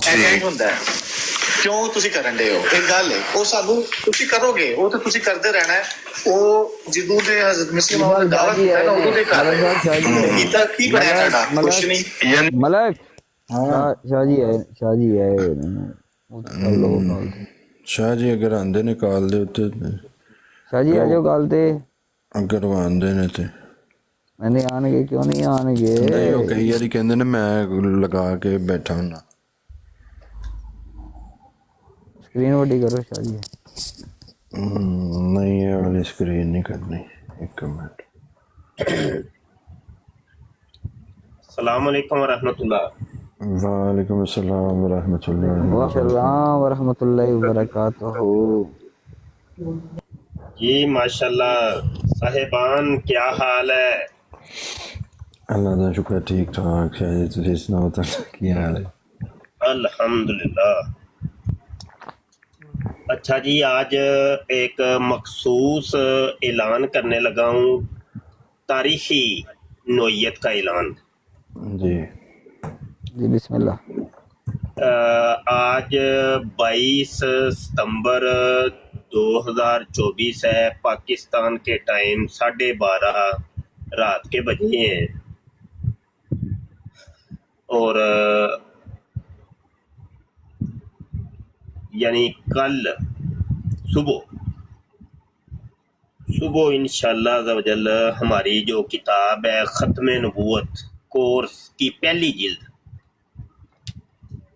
And ਹੁੰਦਾ ਹੈ ਕਿਉਂ ਤੁਸੀਂ ਕਰਨ ਦੇ ਹੋ ਇਹ ਗੱਲ ਹੈ ਉਹ ਸਾਨੂੰ ਤੁਸੀਂ ਕਰੋਗੇ ਉਹ ਤਾਂ ਤੁਸੀਂ ਕਰਦੇ ਰਹਿਣਾ ਹੈ ਉਹ ਜਦੋਂ ਦੇ ਹਜ਼ਰਤ ਮੁਸਲਿਮ ਨੇ ਦਾਵਾ ਕੀਤਾ ਨਾ ਉਦੋਂ ਦੇ ਕਰ ਰਹੇ ਕੀਤਾ ਕੀ ਬਣਿਆ ਸਾਡਾ ਕੁਛ ਨਹੀਂ ملک شاہ جی ہے شاہ جی اگر آندے نے کال دے ہوتے شاہ جی آ جاؤ کال تے اگر وہ آندے نے تے نہیں آن گے کیوں نہیں آن گے نہیں وہ کئی یاری کہندے نے میں لگا کے بیٹھا ہوں اسکرین وڈی کرو شاہ جی نہیں یہ والی اسکرین نہیں کرنی ایک منٹ السلام علیکم ورحمۃ اللہ وعلیکم السلام ورحمۃ اللہ السلام ورحمۃ اللہ وبرکاتہ جی ماشاء اللہ صاحبان کیا حال ہے اللہ کا شکر ٹھیک ٹھاک شاید تسی سناؤ کی حال ہے الحمدللہ اچھا جی آج ایک مخصوص اعلان کرنے لگا ہوں تاریخی نوعیت کا اعلان جی جی بسم اللہ آج 22 ستمبر 2024 ہے پاکستان کے ٹائم 12:30 رات کے بجے ہیں اور یعنی کل صبح انشاءاللہ عز و جل ہماری جو کتاب ہے ختم نبوت کورس کی پہلی جلد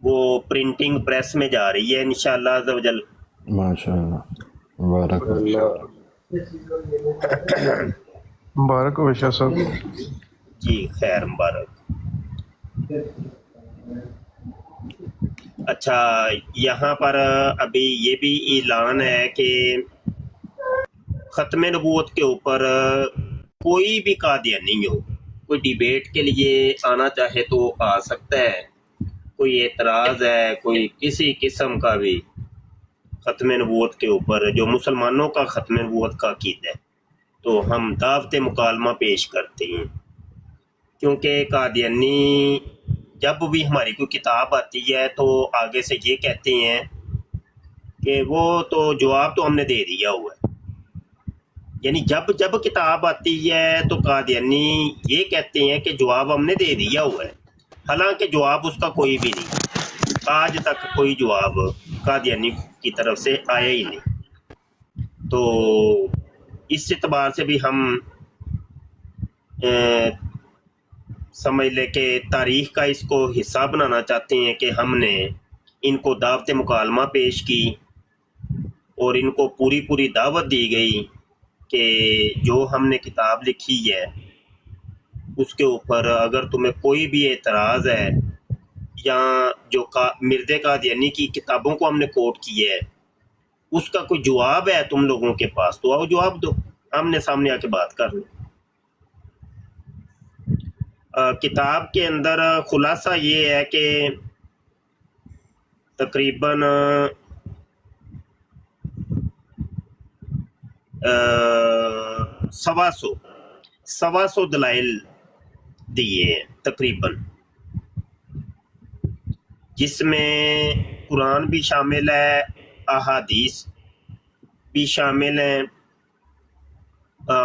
وہ پرنٹنگ پریس میں جا رہی ہے انشاءاللہ عز و جل ماشاءاللہ مبارک مبارک ہو شاہ صاحب جی خیر مبارک اچھا یہاں پر ابھی یہ بھی اعلان ہے کہ ختم نبوت کے اوپر کوئی بھی قادیانی ہو کوئی ڈیبیٹ کے لیے آنا چاہے تو آ سکتا ہے کوئی اعتراض ہے کوئی کسی قسم کا بھی ختم نبوت کے اوپر جو مسلمانوں کا ختم نبوت کا عقیدہ ہے تو ہم دعوت مکالمہ پیش کرتے ہیں کیونکہ قادیانی جب بھی ہماری کوئی کتاب آتی ہے تو آگے سے یہ کہتے ہیں کہ وہ تو جواب تو ہم نے دے دیا ہوا ہے یعنی جب کتاب آتی ہے تو قادیانی یہ کہتے ہیں کہ جواب ہم نے دے دیا ہوا ہے حالانکہ جواب اس کا کوئی بھی نہیں آج تک کوئی جواب قادیانی کی طرف سے آیا ہی نہیں تو اس اعتبار سے بھی ہم سمجھ لے کہ تاریخ کا اس کو حصہ بنانا چاہتے ہیں کہ ہم نے ان کو دعوت مکالمہ پیش کی اور ان کو پوری دعوت دی گئی کہ جو ہم نے کتاب لکھی ہے اس کے اوپر اگر تمہیں کوئی بھی اعتراض ہے یا جو مرد قادیانی کی کتابوں کو ہم نے کوٹ کیا ہے اس کا کوئی جواب ہے تم لوگوں کے پاس تو آؤ جواب دو آمنے سامنے آ کے بات کر لیں کتاب کے اندر خلاصہ یہ ہے کہ تقریباً 125 دلائل دیے ہیں تقریباً جس میں قرآن بھی شامل ہے احادیث بھی شامل ہیں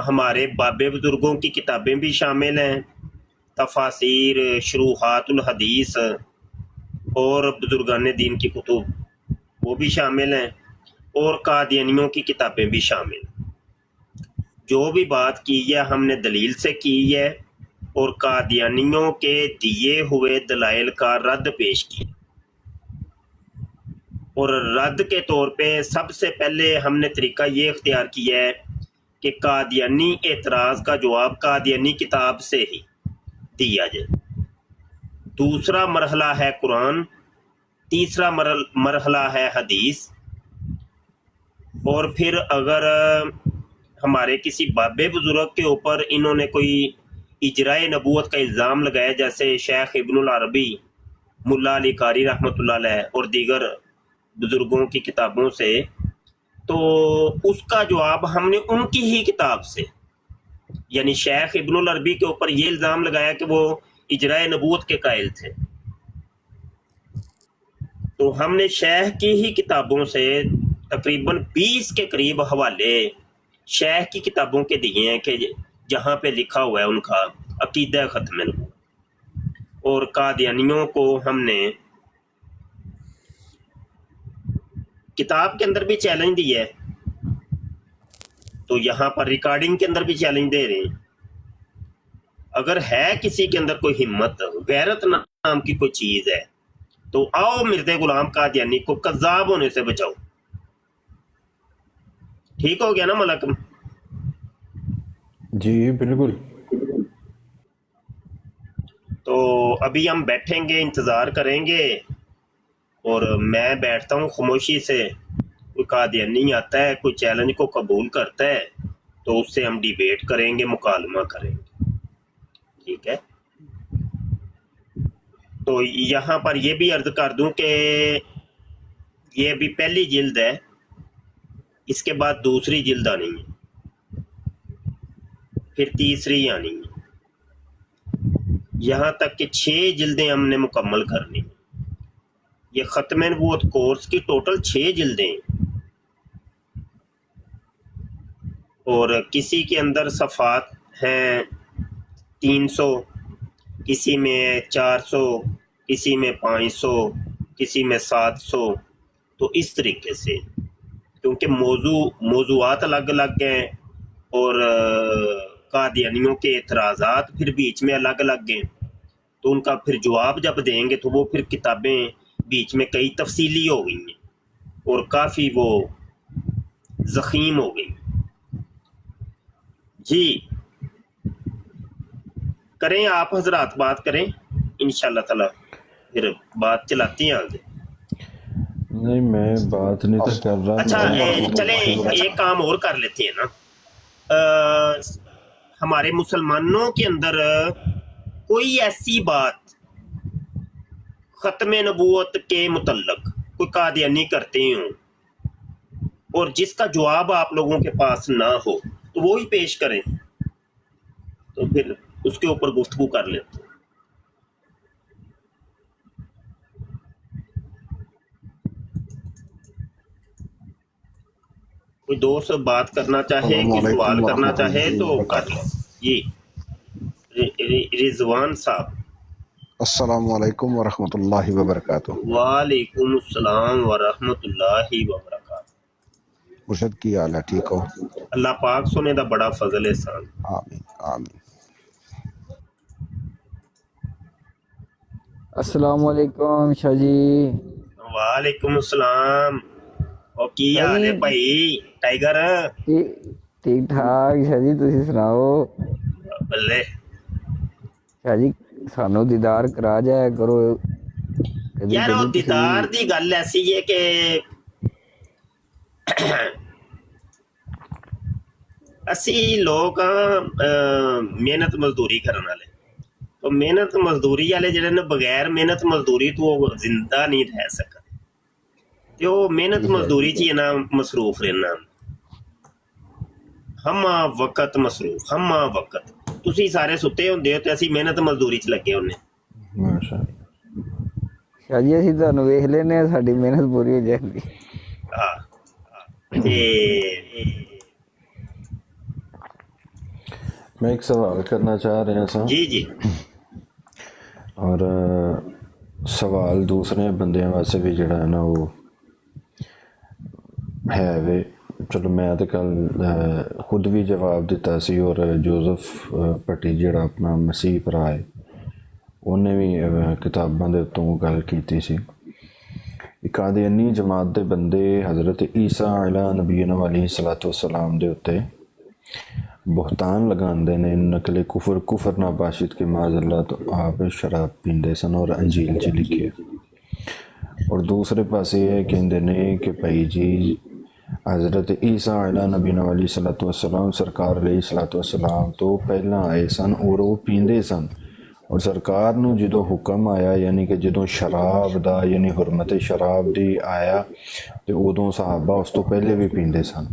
ہمارے باب بزرگوں کی کتابیں بھی شامل ہیں تفاسیر شروحات الحدیث اور بزرگان دین کی کتب وہ بھی شامل ہیں اور قادیانیوں کی کتابیں بھی شامل ہیں جو بھی بات کی ہے ہم نے دلیل سے کی ہے اور قادیانیوں کے دیے ہوئے دلائل کا رد پیش کیا اور رد کے طور پہ سب سے پہلے ہم نے طریقہ یہ اختیار کیا ہے کہ قادیانی اعتراض کا جواب قادیانی کتاب سے ہی دیا جائے دوسرا مرحلہ ہے قرآن تیسرا مرحلہ ہے حدیث اور پھر اگر ہمارے کسی باب بزرگ کے اوپر انہوں نے کوئی اجرائے نبوت کا الزام لگایا جیسے شیخ ابن العربی ملا علی قاری رحمۃ اللہ علیہ اور دیگر بزرگوں کی کتابوں سے تو اس کا جواب ہم نے ان کی ہی کتاب سے یعنی شیخ ابن العربی کے اوپر یہ الزام لگایا کہ وہ اجرائے نبوت کے قائل تھے تو ہم نے شیخ کی ہی کتابوں سے تقریباً 20 کے قریب حوالے شیخ کی کتابوں کے دیے ہیں کہ جہاں پہ لکھا ہوا ہے ان کا عقیدہ ختم نبوت، اور قادیانیوں کو ہم نے کتاب کے اندر بھی چیلنج دیا ہے، تو یہاں پر ریکارڈنگ کے اندر بھی چیلنج دے رہے ہیں۔ اگر ہے کسی کے اندر کوئی ہمت، غیرت نام کی کوئی چیز ہے، تو آؤ مرزا غلام قادیانی کو کذاب ہونے سے بچاؤ۔ ٹھیک ہو گیا نا ملک؟ جی بالکل۔ تو ابھی ہم بیٹھیں گے، انتظار کریں گے، اور میں بیٹھتا ہوں خاموشی سے۔ کوئی قادیانی آتا ہے، کوئی چیلنج کو قبول کرتا ہے، تو اس سے ہم ڈیبیٹ کریں گے، مکالمہ کریں گے، ٹھیک ہے؟ تو یہاں پر یہ بھی عرض کر دوں کہ یہ ابھی پہلی جلد ہے، اس کے بعد دوسری جلد آنی ہے، پھر تیسری آنی ہے، یہاں تک کہ 6 جلدیں ہم نے مکمل کرنی۔ یہ ختم نبوت کورس کی ٹوٹل 6 جلدیں ہیں، اور کسی کے اندر صفحات ہیں 300، کسی میں 400، کسی میں 500، کسی میں 700، تو اس طریقے سے، کیونکہ موضوعات الگ الگ ہیں، اور قادیانیوں کے اعتراضات پھر بیچ میں الگ الگ ہیں، تو ان کا پھر جواب جب دیں گے تو وہ پھر کتابیں بیچ میں کئی تفصیلی ہو گئی ہیں اور کافی وہ ضخیم ہو گئی۔ جی کریں آپ حضرات، بات کریں انشاءاللہ تعالی، پھر بات چلاتے ہیں آگے۔ نہیں میں بات نہیں تو کر رہا۔ اچھا چلیں ایک کام اور کر لیتے ہیں نا، ہمارے مسلمانوں کے اندر کوئی ایسی بات ختم نبوت کے متعلق کوئی قادیانی کرتے ہوں اور جس کا جواب آپ لوگوں کے پاس نہ ہو، تو وہی پیش کریں، تو پھر اس کے اوپر گفتگو کر لیتے ہیں۔ کوئی دوست بات کرنا چاہے، کوئی سوال کرنا چاہے تو کر لیں۔ جی رضوان صاحب۔ السلام علیکم ورحمۃ اللہ وبرکاتہ۔ وعلیکم السلام ورحمۃ اللہ وبرکاتہ۔ مرشد کی حال ہے؟ ٹھیک ہو؟ اللہ پاک سونے دا بڑا فضل احسان۔ آمین آمین۔ السلام علیکم شاہ جی۔ وعلیکم السلام، اور کی حال ہے بھائی ٹائگر؟ ٹھیک ٹھاک شاہ جی، تسی سناؤ؟ بلے شاہ جی سانو دیدار کرا جایا کرو کدی یار، وہ کدی۔ دیدار دی گل ایسی ہے کہ اسی لوگ محنت مزدوری کرنے والے، تو محنت مزدوری والے جڑے نے بغیر محنت مزدوری تو وہ زندہ نہیں رہ سکتے، تو وہ محنت مزدوری چ نا مصروف رہنا، ہم وقت مصروف، ہم وقت تسی سارے ستے ہوندے ہو تے اسی محنت مزدوری چ لگے ہونے۔ ماشاء اللہ۔ شاہ جی اسی تانوں ویکھ لینے ہیں، ساڈی محنت پوری ہو جاندی۔ ہاں تے میں ایک سوال کرنا چاہ رہا سا، جی جی اور سوال دوسرے بندیاں واسطے بھی جڑا ہے نا وہ ہے وے، چلو میں تو کل خود بھی جواب دیتا سی، اور جوزف پٹی جڑا اپنا مسیح بھرا ہے انہیں بھی کتاباں دے اتوں گل کیتی سی۔ قادیانی جماعت دے بندے حضرت عیسیٰ علیہ نبینا علیہ الصلوۃ والسلام دے اتے بہتان لگاندے نے، نقل کفر ناباشد کے معاذ اللہ، تو آپ شراب پیندے سن اور انجیل چ لکھے، اور دوسرے پاس یہ کہندے نے کہ بھائی جی حضرت عیسیٰ علیہ نبینا علیہ الصلوۃ والسلام سرکار علیہ الصلوۃ والسلام تو پہلاں آئے سن اور وہ پیندے سن، اور سرکار نو جدو حکم آیا، یعنی کہ جدو شراب دا یعنی حرمت شراب دی آیا، تو ادوں صحابہ اس تو پہلے بھی پیندے سن۔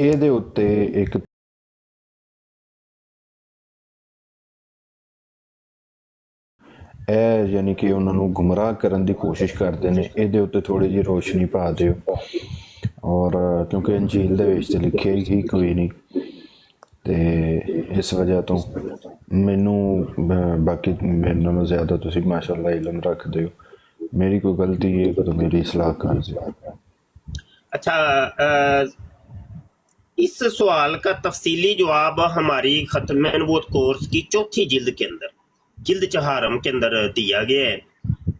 اے دے اتے ایک ਇਹ ਯਾਨੀ ਕਿ ਉਹਨਾਂ ਨੂੰ ਗੁੰਮਰਾਹ ਕਰਨ ਦੀ ਕੋਸ਼ਿਸ਼ ਕਰਦੇ ਨੇ, ਇਹਦੇ ਉੱਤੇ ਥੋੜ੍ਹੀ ਜਿਹੀ ਰੋਸ਼ਨੀ ਪਾ ਦਿਓ। ਔਰ ਕਿਉਂਕਿ ਅੰਜੀਲ ਦੇ ਵਿੱਚ ਤਾਂ ਲਿਖਿਆ ਹੀ ਕੋਈ ਨਹੀਂ, ਅਤੇ ਇਸ ਵਜ੍ਹਾ ਤੋਂ ਮੈਨੂੰ ਬਾਕੀ ਮੇਰੇ ਨਾਲੋਂ ਜ਼ਿਆਦਾ ਤੁਸੀਂ ਮਾਸ਼ਾਅੱਲਾ ਇਲਮ ਰੱਖਦੇ ਹੋ, ਮੇਰੀ کوئی غلطی ہے تو میری اصلاح کر دیں۔ اچھا، اس سوال کا تفصیلی جواب ہماری ختم نبوت کورس کی چوتھی جلد کے اندر، جلد چہارم کے اندر دیا گیا ہے،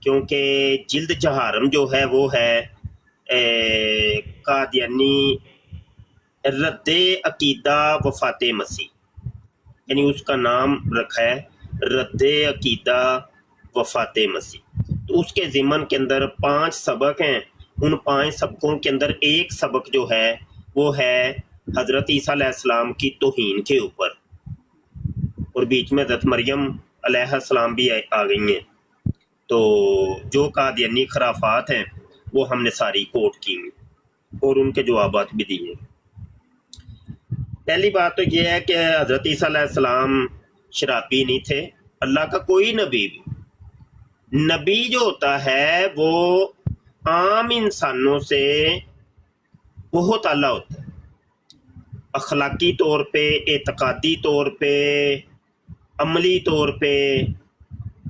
کیونکہ جلد چہارم جو ہے وہ ہے قادیانی رد عقیدہ وفات مسیح، یعنی اس کا نام رکھا ہے رد عقیدہ وفات مسیح۔ تو اس کے ضمن کے اندر 5 سبق ہیں، ان 5 سبقوں کے اندر ایک سبق جو ہے وہ ہے حضرت عیسیٰ علیہ السلام کی توہین کے اوپر، اور بیچ میں حضرت مریم علیہ السلام بھی آ گئی ہیں۔ تو جو قادیانی خرافات ہیں وہ ہم نے ساری کوٹ کی ہیں اور ان کے جوابات بھی دیے۔ پہلی بات تو یہ ہے کہ حضرت عیسیٰ علیہ السلام شرابی نہیں تھے، اللہ کا کوئی نبی بھی، نبی جو ہوتا ہے وہ عام انسانوں سے بہت اعلیٰ ہوتا ہے، اخلاقی طور پہ، اعتقادی طور پہ، عملی طور پہ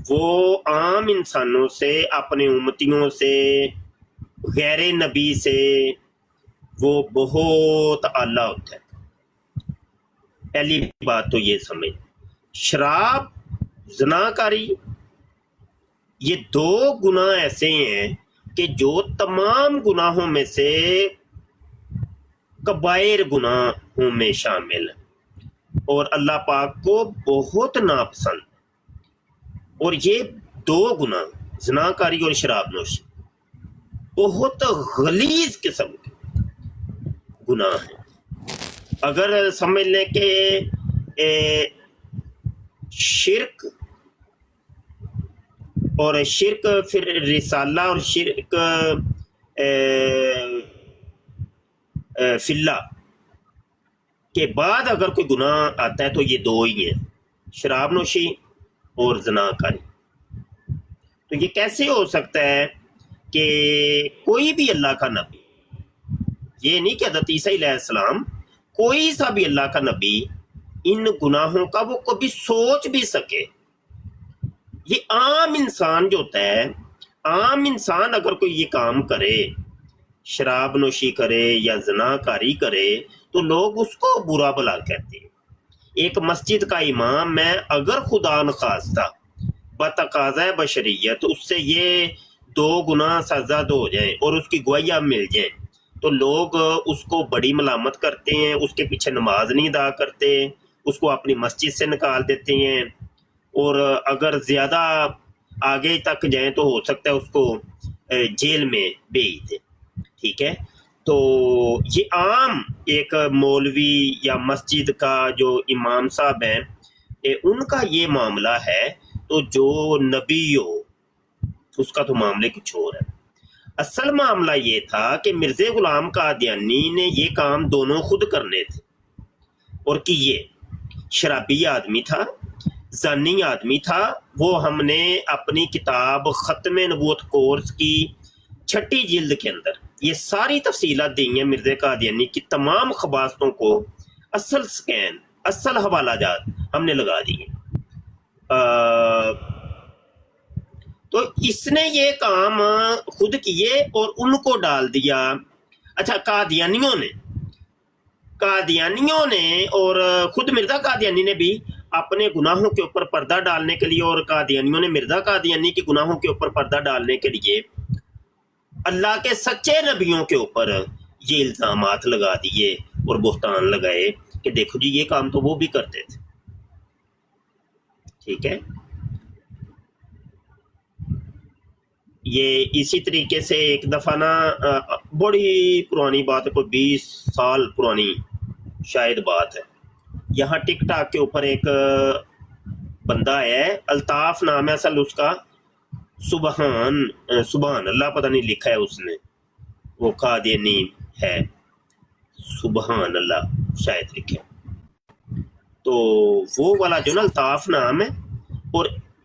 وہ عام انسانوں سے، اپنے امتیوں سے، غیر نبی سے وہ بہت اعلیٰ ہوتا ہے۔ پہلی بات تو یہ سمجھ، شراب، زناکاری، یہ 2 گناہ ایسے ہیں کہ جو تمام گناہوں میں سے کبائر گناہوں میں شامل ہیں اور اللہ پاک کو بہت ناپسند، اور یہ 2 گناہ زناکاری اور شراب نوشی بہت غلیظ قسم کے گناہ ہیں۔ اگر سمجھ لیں کہ شرک اور شرک پھر رسالہ اور شرک فی اللہ کے بعد اگر کوئی گناہ آتا ہے تو یہ 2 ہی ہیں، شراب نوشی اور زناکاری۔ تو یہ کیسے ہو سکتا ہے کہ کوئی بھی اللہ کا نبی، یہ نہیں کہ حضرت عیسیٰ علیہ السلام، کوئی سا بھی اللہ کا نبی ان گناہوں کا وہ کبھی سوچ بھی سکے؟ یہ عام انسان جو ہوتا ہے، عام انسان اگر کوئی یہ کام کرے، شراب نوشی کرے یا زناکاری کرے، تو لوگ اس کو برا بھلا کہتے ہیں۔ ایک مسجد کا امام میں اگر خدا نخواستہ بتقاضۂ بشریت اس سے یہ 2 گناہ سزا ہو جائیں اور اس کی گواہیاں مل جائیں، تو لوگ اس کو بڑی ملامت کرتے ہیں، اس کے پیچھے نماز نہیں ادا کرتے، اس کو اپنی مسجد سے نکال دیتے ہیں، اور اگر زیادہ آگے تک جائیں تو ہو سکتا ہے اس کو جیل میں بھیج دیں۔ ٹھیک ہے، تو یہ عام ایک مولوی یا مسجد کا جو امام صاحب ہیں ان کا یہ معاملہ ہے، تو جو نبی ہو اس کا تو معاملے کچھ اور ہے۔ اصل معاملہ یہ تھا کہ مرزا غلام قادیانی نے یہ کام دونوں خود کرنے تھے اور کیے۔ شرابی آدمی تھا، زانی آدمی تھا، وہ ہم نے اپنی کتاب ختم نبوت کورس کی 6ٹھی جلد کے اندر یہ ساری تفصیلات دی ہیں۔ مرزا قادیانی کی تمام خباستوں کو اصل سکین، اصل حوالہ جات ہم نے لگا دیے۔ تو اس نے یہ کام خود کیے اور ان کو ڈال دیا۔ اچھا، قادیانیوں نے اور خود مرزا قادیانی نے بھی اپنے گناہوں کے اوپر پردہ ڈالنے کے لیے، اور قادیانیوں نے مرزا قادیانی کے گناہوں کے اوپر پردہ ڈالنے کے لیے اللہ کے سچے نبیوں کے اوپر یہ الزامات لگا دیے اور بہتان لگائے کہ دیکھو جی یہ کام تو وہ بھی کرتے تھے۔ ٹھیک ہے، یہ اسی طریقے سے ایک دفعہ نا بڑی پرانی بات ہے، کوئی 20 سال پرانی شاید بات ہے، یہاں ٹک ٹاک کے اوپر ایک بندہ ہے، الطاف نام ہے اصل اس کا، سبحان اللہ پتہ نہیں لکھا ہے اس نے، وہ قادیانی ہے، سبحان اللہ شاید لکھا ہے۔ تو وہ والا جو نا الطاف نام ہے، اور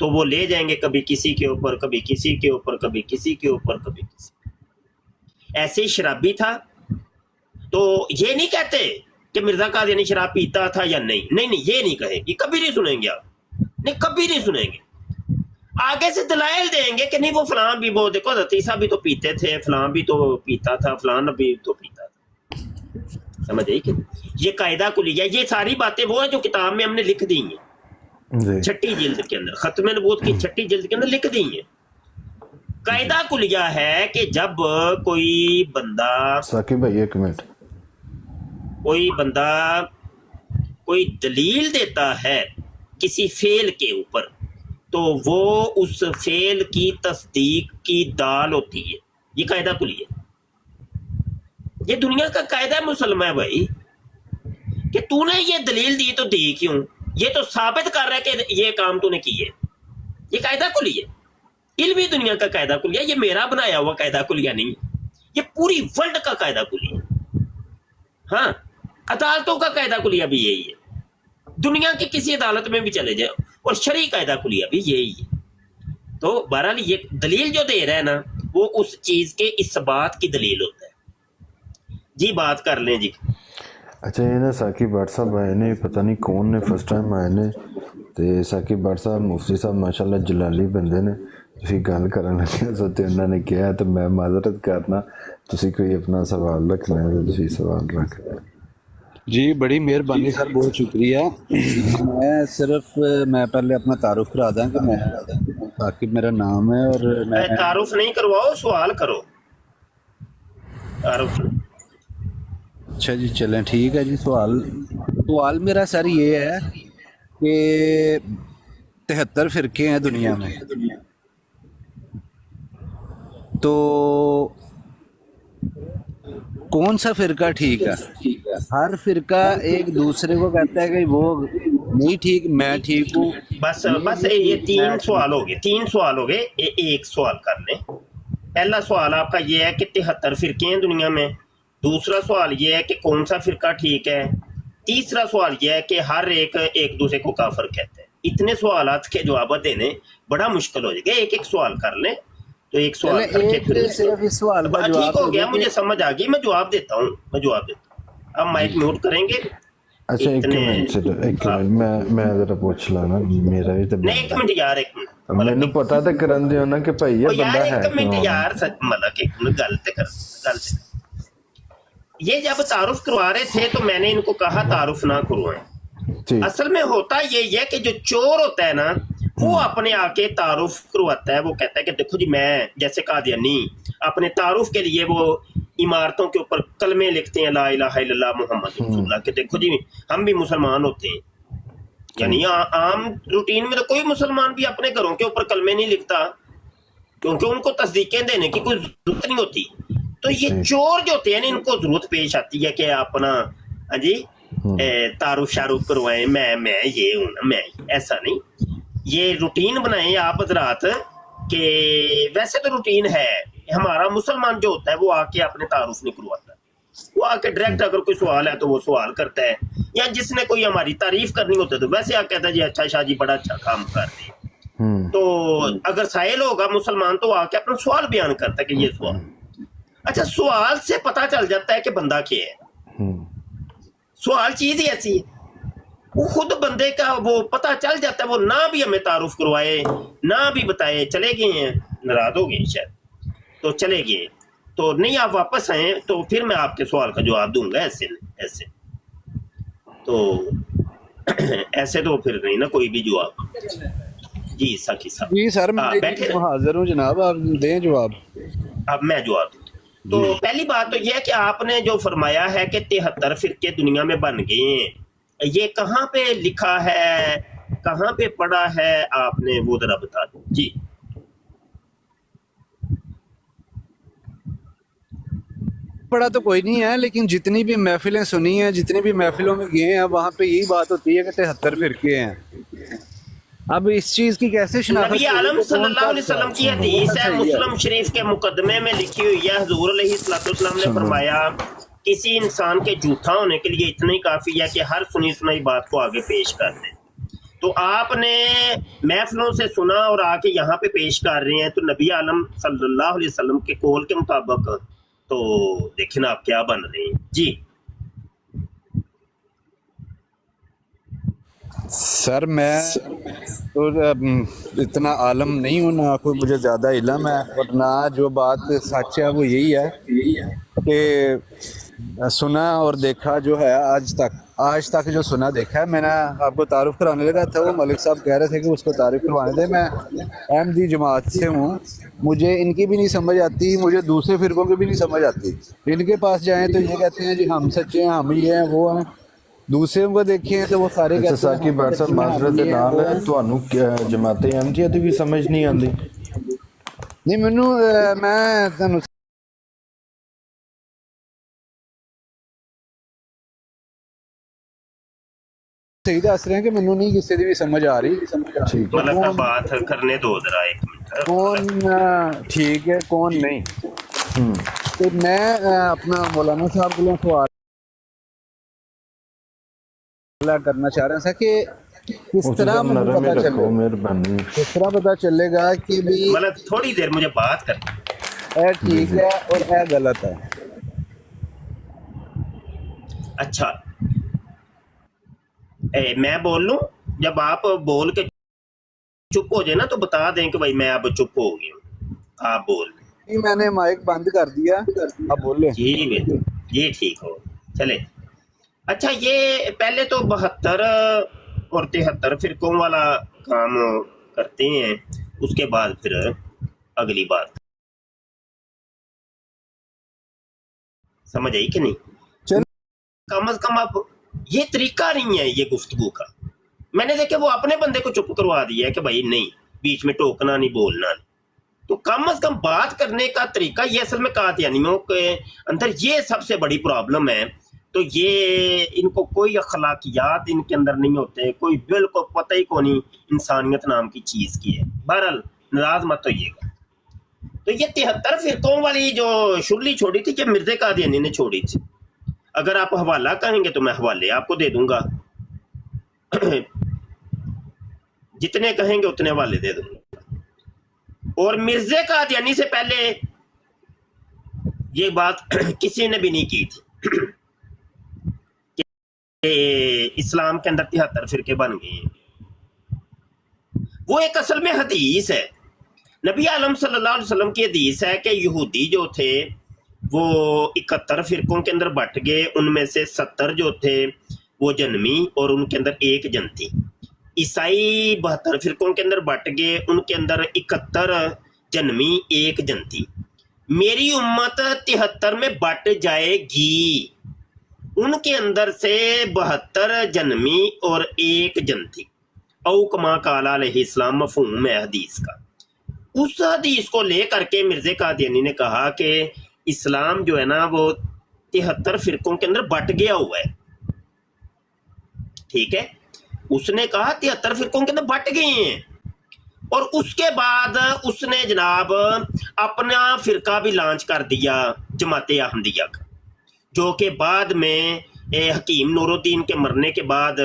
تو وہ لے جائیں گے کبھی کسی کے اوپر، کبھی کسی کے اوپر، کبھی کسی کے اوپر، کبھی کسی۔ ایسے ہی شرابی تھا تو یہ نہیں کہتے کہ مرزا قادیانی شراب پیتا تھا یا نہیں، نہیں نہیں، یہ نہیں کہیں گے، کبھی نہیں سنیں گے آپ، نہیں کبھی نہیں سنیں گے۔ آگے سے دلائل دیں گے کہ نہیں وہ فلاں بھی، وہ دیکھو حضرت عیسیٰ بھی تو پیتے تھے، فلاں بھی تو پیتا تھا، فلاں بھی تو پیتا تھا۔ سمجھ آئی کہ یہ قاعدہ کلیہ، یہ ساری باتیں وہ ہیں جو کتاب میں ہم نے لکھ دی ہیں، جی چھٹی جلد کے اندر، ختم نبوت کی چھٹی جلد کے اندر لکھ دی ہیں۔ قاعدہ کلیہ ہے کہ جب کوئی بندہ ثاقب بھائی ایک منٹ، کوئی دلیل دیتا ہے کسی فعل کے اوپر تو وہ اس فعل کی تصدیق کی دال ہوتی ہے، یہ قاعدہ کلی ہے، یہ دنیا کا قاعدہ مسلمہ ہے بھائی، کہ تو نے یہ دلیل دی تو دی کیوں، یہ تو ثابت کر رہا ہے کہ یہ کام تو نے کی ہے، یہ قاعدہ کلی ہے، علمی دنیا کا قاعدہ کلی ہے، یہ میرا بنایا ہوا قاعدہ کلیہ نہیں ہے، یہ پوری ورلڈ کا قاعدہ کلی ہے۔ ہاں، عدالتوں کا قاعدہ کلیہ بھی یہی ہے، دنیا کی کسی عدالت میں بھی چلے جائے اور شرعی قاعدہ کلیہ بھی یہی ہے۔ تو بہرحال یہ دلیل جو دے رہا ہے نا وہ اس چیز کے اثبات کی دلیل ہوتا ہے۔ جی بات کر لیں جی۔ اچھا یہ نا ثاقب بٹ صاحب آئے نے، پتہ نہیں کون نے فرسٹ ٹائم آئے نے، تے ثاقب بٹ صاحب مفتی صاحب ماشاءاللہ جلالی بندے نے، تسی گل کرن لگے سو تے انہوں نے کہا تو میں معذرت کرنا، تسی کوئی اپنا سوال رکھنا ہے تو تسی سوال رکھ لیں۔ جی بڑی مہربانی سر، بہت شکریہ۔ میں پہلے اپنا تعارف کرا داں کہ میں ثاقب میرا نام ہے، اور میں تعارف نہیں کرواؤ، سوال کرو، تعارف نہیں۔ اچھا جی چلیں ٹھیک ہے جی۔ سوال میرا سر یہ ہے کہ 73 فرقے ہیں دنیا میں، تو کون سا فرقہ ٹھیک ہے؟ ہر فرقہ ایک دوسرے کو کہتا ہے کہ وہ نہیں ٹھیک، میں ٹھیک ہوں۔ بس یہ تین سوال ہو گئے، ایک سوال کر لیں۔ پہلا سوال آپ کا یہ ہے کہ 73 فرقے ہیں دنیا میں، دوسرا سوال یہ ہے کہ کون سا فرقہ ٹھیک ہے، تیسرا سوال یہ ہے کہ ہر ایک دوسرے کو کافر کہتے ہیں۔ اتنے سوالات کے جوابات دینے بڑا مشکل ہو جائے گا، ایک سوال کر لیں تو ایک سوال کر کے پھر صرف اس سوال کا جواب ٹھیک ہو گیا، مجھے سمجھ آ گئی، میں جواب دیتا ہوں۔ اب مائک میوٹ کریں گے۔ اچھا ایک منٹ میں ذرا پوچھ لانا، میرا بھی تو نہیں ایک منٹ یار، ایک منٹ مینوں پتا تو کرن دیو نا کہ بھائی یہ بندہ ہے ایک منٹ یار، ملک ایک منٹ گل تے کر۔ یہ جب تعارف کروا رہے تھے تو میں نے ان کو کہا تعارف نہ کروائیں۔ اصل میں ہوتا یہ ہے کہ جو چور ہوتا ہے نا وہ اپنے آ کے تعارف کرواتا ہے، وہ کہتا ہے کہ دیکھو جی میں جیسے قادیانی اپنے تعارف کے لیے وہ عمارتوں کے اوپر کلمے لکھتے ہیں، لا الہ الا اللہ محمد رسول اللہ، کہ دیکھو جی ہم بھی مسلمان ہوتے ہیں۔ یعنی عام روٹین میں تو کوئی مسلمان بھی اپنے گھروں کے اوپر کلمے نہیں لکھتا، کیونکہ ان کو تصدیقیں دینے کی کوئی ضرورت نہیں ہوتی۔ تو یہ چور جو ہوتے ہیں ان کو ضرورت پیش آتی ہے کہ اپنا ہاں جی تعارف شارف کروائیں، میں یہ ہوں نا، میں ایسا نہیں، یہ روٹین بنائیں آپ حضرات کہ ویسے تو روٹین ہے ہمارا، مسلمان جو ہوتا ہے وہ آ کے اپنے تعارف نہیں کرواتا، وہ آ کے ڈائریکٹ اگر کوئی سوال ہے تو وہ سوال کرتا ہے، یا جس نے کوئی ہماری تعریف کرنی ہوتی ہے تو ویسے آ کہتا ہے جی اچھا شاہ جی بڑا اچھا کام کر رہے ہیں۔ تو اگر سائل ہوگا مسلمان تو آ کے اپنا سوال بیان کرتا ہے کہ یہ سوال، اچھا سوال سے پتہ چل جاتا ہے کہ بندہ کیا ہے، سوال چیز ہی ایسی ہے، وہ خود بندے کا وہ پتہ چل جاتا ہے، وہ نہ بھی ہمیں تعارف کروائے نہ بھی بتائے، چلے گئے ہیں، ناراض ہو گئے شاید تو چلے گئے، تو نہیں آپ واپس آئیں تو پھر میں آپ کے سوال کا جواب دوں گا، ایسے تو پھر نہیں نا کوئی بھی جواب۔ جی ساکی صاحب جی سر میں حاضر ہوں جناب، آپ دیں جواب۔ اب میں جواب دوں تو پہلی بات تو یہ ہے کہ آپ نے جو فرمایا ہے کہ 73 فرقے دنیا میں بن گئے ہیں، یہ کہاں پہ لکھا ہے، کہاں پہ پڑھا ہے، آپ نے وہ ذرا بتا دیں جی۔ پڑھا تو کوئی نہیں ہے، لیکن جتنی بھی محفلیں سنی ہیں، جتنی بھی محفلوں میں گئے ہیں، وہاں پہ یہی بات ہوتی ہے کہ 73 فرقے ہیں۔ اب اس چیز کی کیسے شناخت؟ نبی عالم صلی اللہ علیہ وسلم کی حدیث ہے، مسلم شریف کے مقدمے میں لکھی ہوئی ہے، حضور علیہ السلام نے فرمایا کسی انسان کے جھوٹا ہونے کے لیے اتنا ہی کافی ہے کہ ہر سنی سنائی بات کو آگے پیش کر دے۔ تو آپ نے محفلوں سے سنا اور آ کے یہاں پہ پیش کر رہے ہیں، تو نبی عالم صلی اللہ علیہ وسلم کے قول کے مطابق تو دیکھیں نا آپ کیا بن رہے ہیں جی۔ سر میں تو اتنا عالم نہیں ہوں، نہ کوئی مجھے زیادہ علم ہے، اور نہ جو بات سچ ہے وہ یہی ہے کہ سنا اور دیکھا جو ہے آج تک جو سنا دیکھا ہے۔ میں نے آپ کو تعارف کرانے لگا تھا، وہ ملک صاحب کہہ رہے تھے کہ اس کو تعارف کروانے دیں۔ میں احمدی جماعت سے ہوں، مجھے ان کی بھی نہیں سمجھ آتی، مجھے دوسرے فرقوں کی بھی نہیں سمجھ آتی۔ ان کے پاس جائیں تو یہ کہتے ہیں جی ہم سچے ہیں، ہم یہ ہیں وہ ہیں، دوسرے کو دیکھیں تو وہ سارے کہتے ہیں ساکی بٹ صاحب معذرت نال ہے، تھانوں جماعت احمدیہ دی بھی سمجھ نہیں آندی؟ نہیں مینوں میں تانوں صحیح دس رہے ہیں کہ مینوں نہیں کسی دی بھی سمجھ آ رہی ملک کا بات کرنے دو ذرا ایک منٹ۔ کون ٹھیک ہے کون نہیں۔ تو میں اپنا مولانا صاحب کو سوال کرنا چاہ رہا تھا کہ کس طرح نرم رکھو مہربانی، کس طرح پتا چلے گا کہ بھی مطلب تھوڑی دیر مجھے بات کرنی۔ اے ٹھیک ہے اور اے غلط ہے۔ اچھا میں بول لوں، جب آپ بول کے چپ ہو جائے نا تو بتا دیں کہ بھائی میں اب چپ ہو گیا ہوں، آپ بول لیں۔ میں نے مائک بند کر دیا، اب بولے جی بالکل یہ ٹھیک ہو چلے۔ اچھا یہ پہلے تو 72 اور 73 فرقوں والا کام کرتے ہیں، اس کے بعد پھر اگلی بات سمجھ آئی کہ نہیں؟ کم از کم اب یہ طریقہ نہیں ہے یہ گفتگو کا۔ میں نے دیکھا وہ اپنے بندے کو چپ کروا دیا ہے کہ بھائی نہیں، بیچ میں ٹوکنا نہیں، بولنا نہیں، تو کم از کم بات کرنے کا طریقہ یہ اصل میں قادیانیوں کے اندر یہ سب سے بڑی پرابلم ہے۔ تو یہ ان کو کوئی اخلاقیات ان کے اندر نہیں ہوتے، کوئی بالکل پتہ ہی کو نہیں انسانیت نام کی چیز کی ہے۔ بہرحال ناراض مت ہوئیے گا۔ تو یہ 73 فرقوں والی جو شرلی چھوڑی تھی، یہ مرزا قادیانی نے چھوڑی تھی۔ اگر آپ حوالہ کہیں گے تو میں حوالے آپ کو دے دوں گا، جتنے کہیں گے اتنے حوالے دے دوں گا۔ اور مرزا قادیانی سے پہلے یہ بات کسی نے بھی نہیں کی تھی کہ اسلام کے اندر 73 فرقے بن گئے ہیں۔ وہ ایک اصل میں حدیث ہے، نبی عالم صلی اللہ علیہ وسلم کی حدیث ہے کہ یہودی جو تھے وہ 71 فرقوں کے اندر بٹ گئے، ان میں سے 70 جو تھے وہ جنمی اور ان کے اندر ایک جن تھی۔ عیسائی 72 فرقوں کے اندر بٹ گئے، ان کے اندر 71 جنمی ایک جن تھی۔ میری امت 73 میں بٹ جائے گی، ان کے اندر سے 72 جنمی اور ایک جن تھی، او کما قال علیہ السلام، مفہوم ہے حدیث کا۔ اس حدیث کو لے کر کے مرزا قادیانی نے کہا کہ اسلام جو ہے نا وہ 73 فرقوں کے اندر بٹ گیا ہوا ہے، ٹھیک ہے، اس نے کہا 73 فرقوں کے اندر بٹ گئے ہیں۔ اور اس کے بعد اس نے جناب اپنا فرقہ بھی لانچ کر دیا جماعت احمدیہ کا، جو کہ بعد میں حکیم نور الدین کے مرنے کے بعد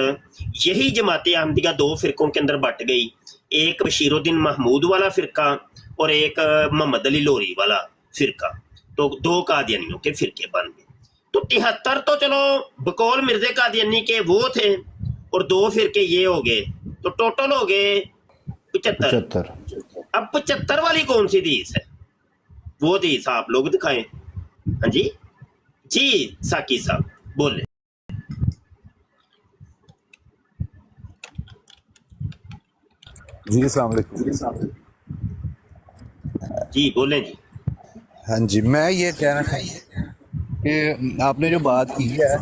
یہی جماعت احمدیہ 2 فرقوں کے اندر بٹ گئی، ایک بشیر الدین محمود والا فرقہ اور ایک محمد علی لوری والا فرقہ، تو 2 قادیانیوں کے فرقے بن گئے۔ تو 73 تو چلو بقول مرزا قادیانی کے وہ تھے اور 2 فرقے یہ ہو گئے، تو ٹوٹل ہو گئے 75۔ اب 75 والی کون سی حدیث ہے؟ وہ حدیث آپ لوگ دکھائیں۔ ہاں جی جی ساکی صاحب بولے۔ جی السلام علیکم۔ جی بولیں جی۔ ہاں جی میں یہ کہنا چاہیے کہ آپ نے جو بات کی ہے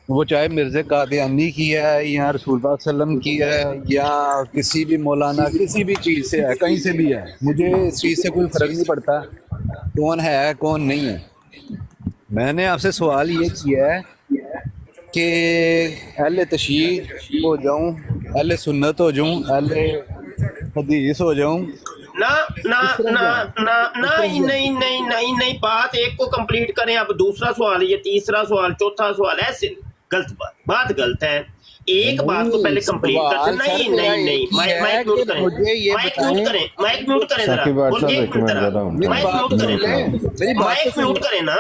وہ چاہے مرزا قادیانی کی ہے یا رسول پاک صلی اللہ علیہ وسلم کی ہے یا کسی بھی مولانا کسی بھی چیز سے ہے، کہیں سے بھی ہے، مجھے اس چیز سے کوئی فرق نہیں پڑتا کون ہے کون نہیں ہے۔ میں نے آپ سے سوال یہ کیا ہے کہ اہل تشیع ہو جاؤں، اہل سنت ہو جاؤں، اہل حدیث ہو جاؤں، نہیں بات ایک کو کمپلیٹ کریں، اب دوسرا سوال، یہ تیسرا سوال، چوتھا سوال، ایسے غلط بات غلط ہے۔ ایک بات کو پہلے کمپلیٹ کرتے نہیں نہیں نہیں مائک میوٹ کریں مائک میوٹ کریں ذرا مائک میوٹ کریں مائک میوٹ کریں نا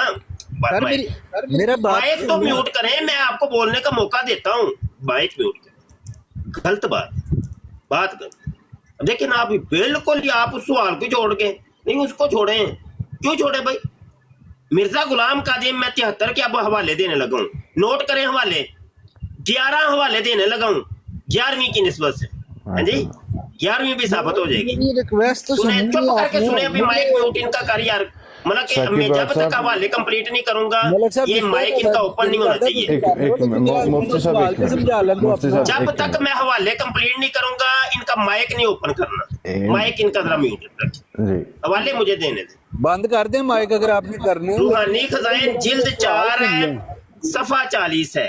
مائک تو میوٹ کریں میں آپ کو بولنے کا موقع دیتا ہوں مائک میوٹ کریں غلط بات کر لیکن آپ بالکل ہی آپ اس سوال کو چھوڑ کے نہیں اس کو چھوڑیں کیوں چھوڑے بھائی مرزا غلام قادم میں 73 کے اب حوالے دینے لگا ہوں نوٹ کریں حوالے 11 حوالے دینے لگا ہوں 11ویں کی نسبت سے ہاں جی 11ویں بھی ثابت ہو جائے گی سنیں چپ کر کے سنیں ابھی مائک میوٹ ان کا کر یار مطلب کہ میں جب تک حوالے کمپلیٹ نہیں کروں گا یہ مائک ان کا اوپن نہیں ہونا چاہیے جب تک میں حوالے کمپلیٹ نہیں کروں گا ان کا مائک نہیں اوپن کرنا مائک ان کا ذرا میوٹ رکھیں حوالے مجھے دینے دیں بند کر دیں مائک اگر آپ نے کرنے روحانی خزائن جلد 4 ہے صفحہ 40 ہے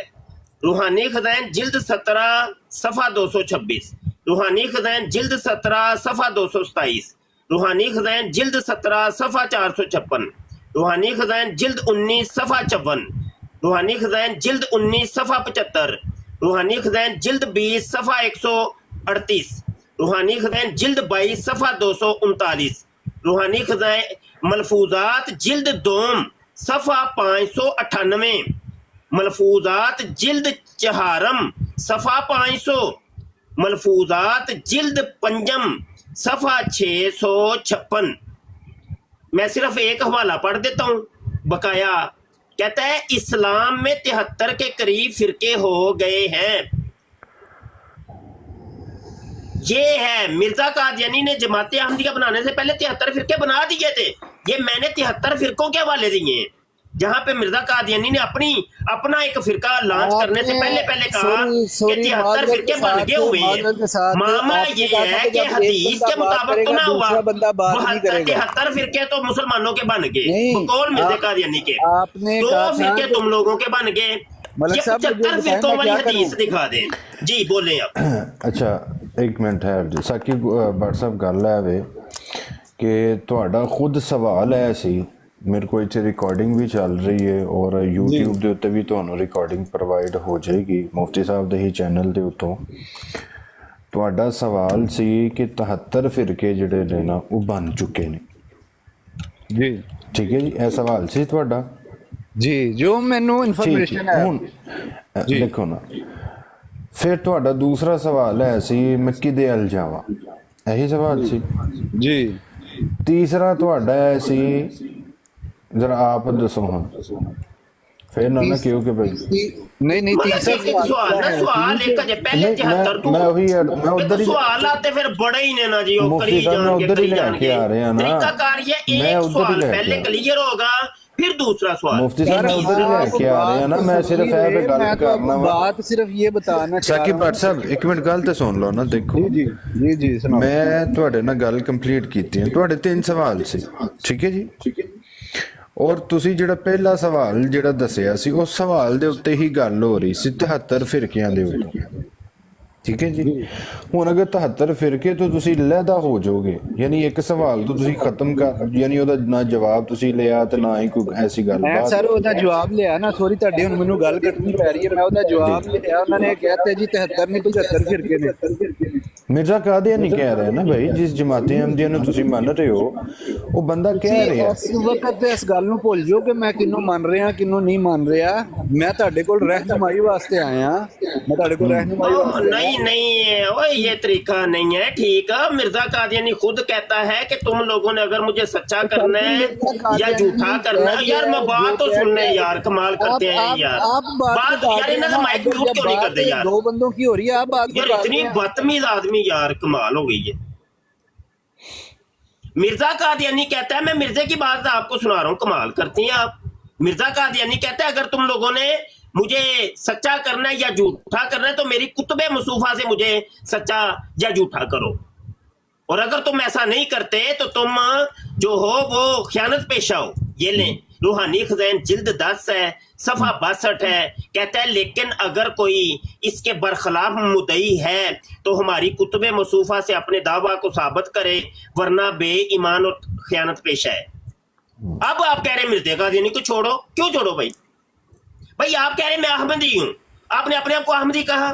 روحانی خزائن جلد 17 صفحہ 226 روحانی خزائن جلد 17 صفحہ 227 روحانی خزائن جلد 17 صفحہ 456 روحانی خزائن جلد 19 صفحہ 54 روحانی خزائن جلد 19 صفحہ 75 روحانی خزائن جلد 20 صفحہ 138 روحانی خزائن جلد 22 صفحہ 239 روحانی خزائن ملفوظات جلد 2 صفحہ 598 ملفوظات جلد 4 صفحہ 500 ملفوظات جلد 5 صفحہ 656 میں صرف ایک حوالہ پڑھ دیتا ہوں بقایا کہتا ہے اسلام میں 73 کے قریب فرقے ہو گئے ہیں یہ ہے مرزا قادیانی نے جماعت احمدیہ بنانے سے پہلے 73 فرقے بنا دیے تھے یہ میں نے 73 فرقوں کے حوالے دیے ہیں جہاں پہ مرزا قادیانی نے اپنا ایک فرقہ لانچ کرنے سے پہلے کہا کہ 73 فرقے بن گئے ہوئے ہیں معاملہ یہ ہے کہ حدیث کے مطابق تو نہ ہوا 73 فرقے تو مسلمانوں کے بن گئے بقول مرزا قادیانی کے 2 فرقے تم لوگوں کے بن گئے یہ 75 فرقوں والی حدیث دکھا دیں جی بولیں آپ اچھا ایک منٹ ہے ساقب بٹ صاحب گل ہے کہ تہاڈا خود سوال ہے سی میرے کو اتنے ریکارڈنگ بھی چل رہی ہے اور یوٹیوب دے اتنے بھی تمہیں ریکارڈنگ پرووائڈ ہو جائے گی مفتی صاحب دے ہی چینل دے اتوں تہاڈا سوال سی کہ 73 فرقے جڑے نے نا وہ بن چکے نے جی ٹھیک ہے جی اے سوال سی تہاڈا جی جو مینوں انفارمیشن ہے ہن دیکھو نا پھر تہاڈا دوسرا سوال ہے سی میں کدے ال جاواں یہی سوال سی جی تیسرا تہاڈا ہے سی ذرا آپ دسو ہاں پھر نہ کیوں کہ بھائی نہیں تیسرا سوال ایک ہے پہلے 73 تو میں ادھر ہی سوال آتے پھر بڑے ہی نے نا جی وہ مفتی صاحب میں ادھر ہی لے کے آ رہے ہیں نا طریقہ کار یہ ایک سوال پہلے کلیئر ہوگا پھر دوسرا سوال مفتی صاحب میں ادھر ہی لے کے آ رہے ہیں نا میں صرف ہے پہ گل کرنا بات صرف یہ بتانا ساقب بٹ صاحب ایک منٹ گل تے سن لو نا دیکھو جی میں تواڈے نال گل کمپلیٹ کیتی ہے تواڈے 3 سوال سی ٹھیک ہے جی اور تسی جڑا پہلا سوال جڑا دسیا سی اس سوال دے اوتے ہی گل ہو رہی سی 73 فرقیاں دے اوتے ٹھیک ہے جی ہن اگر 73 فرقے تو تسی علیحدہ ہو جاؤ گے یعنی ایک سوال تو تسی ختم کر یعنی اودا نہ جواب تسی لیا تے نہ ہی کوئی ایسی گل بات سر اودا جواب لیا نا سوری تہاڈی ہن مینوں گل کرنی پے رہی ہے میں اودا جواب لیا انہوں نے کہتے جی 73 نہیں 75 فرقے نے مرزا قادیانی کہہ رہے ہیں نا بھائی جس جماعت احمدیہ نو تسی مان رہے ہو وہ بندہ کہہ رہے ہیں اس وقت اس گل نو بھول جو کہ میں کنوں مان رہا کنوں نہیں مان رہا میں تہاڈے کول رہنمائی واسطے آیا میں تہاڈے کول رہنمائی واسطے نہیں یہ طریقہ نہیں ہے ٹھیک ہے مرزا قادیانی خود کہتا ہے کہ تم لوگوں نے اگر مجھے سچا کرنا ہے یا جھوٹا کرنا ہے یار میں بات تو سننے یار کمال کرتے ہیں یار بات یار انہوں نے مائک میوٹ کیوں نہیں کرتے یار 2 بندوں کی ہو رہی ہے آپ بات یار اتنی بدتمیز آدمی یار کمال ہو گئی ہے مرزا قادیانی کہتا ہے میں مرزے کی بات آپ کو سنا رہا ہوں کمال کرتی ہیں آپ مرزا قادیانی کہتا ہے اگر تم لوگوں نے مجھے سچا کرنا ہے یا جھوٹا کرنا ہے تو میری کتب مصوفہ سے مجھے سچا یا جھوٹا کرو اور اگر تم ایسا نہیں کرتے تو تم جو ہو وہ خیانت پیشہ ہو یہ لیں روحانی خزائن جلد 10 ہے صفحہ 62 ہے کہتا ہے لیکن اگر کوئی اس کے برخلاف مدعی ہے تو ہماری کتب مصوفہ سے اپنے دعویٰ کو ثابت کرے ورنہ بے ایمان اور خیانت پیشہ ہے اب آپ کہہ رہے ہیں مرزا قادیانی کو چھوڑو کیوں چھوڑو بھائی آپ کہہ رہے ہیں میں احمدی ہوں آپ نے اپنے آپ کو احمدی کہا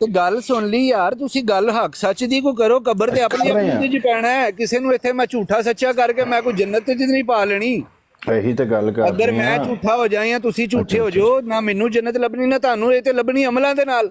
ਤੇ ਗੱਲ ਸੁਣ ਲਈ ਯਾਰ, ਤੁਸੀਂ ਗੱਲ ਹੱਕ ਸੱਚ ਦੀ ਕੋ ਕਰੋ। ਕਬਰ ਤੇ ਆਪਣੀ ਆਪਣੀ ਚ ਪੈਣਾ ਹੈ। ਕਿਸੇ ਨੂੰ ਇੱਥੇ ਮੈਂ ਝੂਠਾ ਸੱਚਾ ਕਰਕੇ ਮੈਂ ਕੋਈ ਜੰਨਤ ਤੇ ਨਹੀਂ ਪਾ ਲੈਣੀ। ਇਹੀ ਤੇ ਗੱਲ ਕਰਦੇ ਅਗਰ ਮੈਂ ਝੂਠਾ ਹੋ ਜਾਏ ਜਾਂ ਤੁਸੀਂ ਝੂਠੇ ਹੋ ਜਾਓ, ਨਾ ਮੈਨੂੰ ਜੰਨਤ ਲੱਭਣੀ ਨਾ ਤੁਹਾਨੂੰ। ਇਹ ਤੇ ਲੱਭਣੀ ਅਮਲਾਂ ਦੇ ਨਾਲ,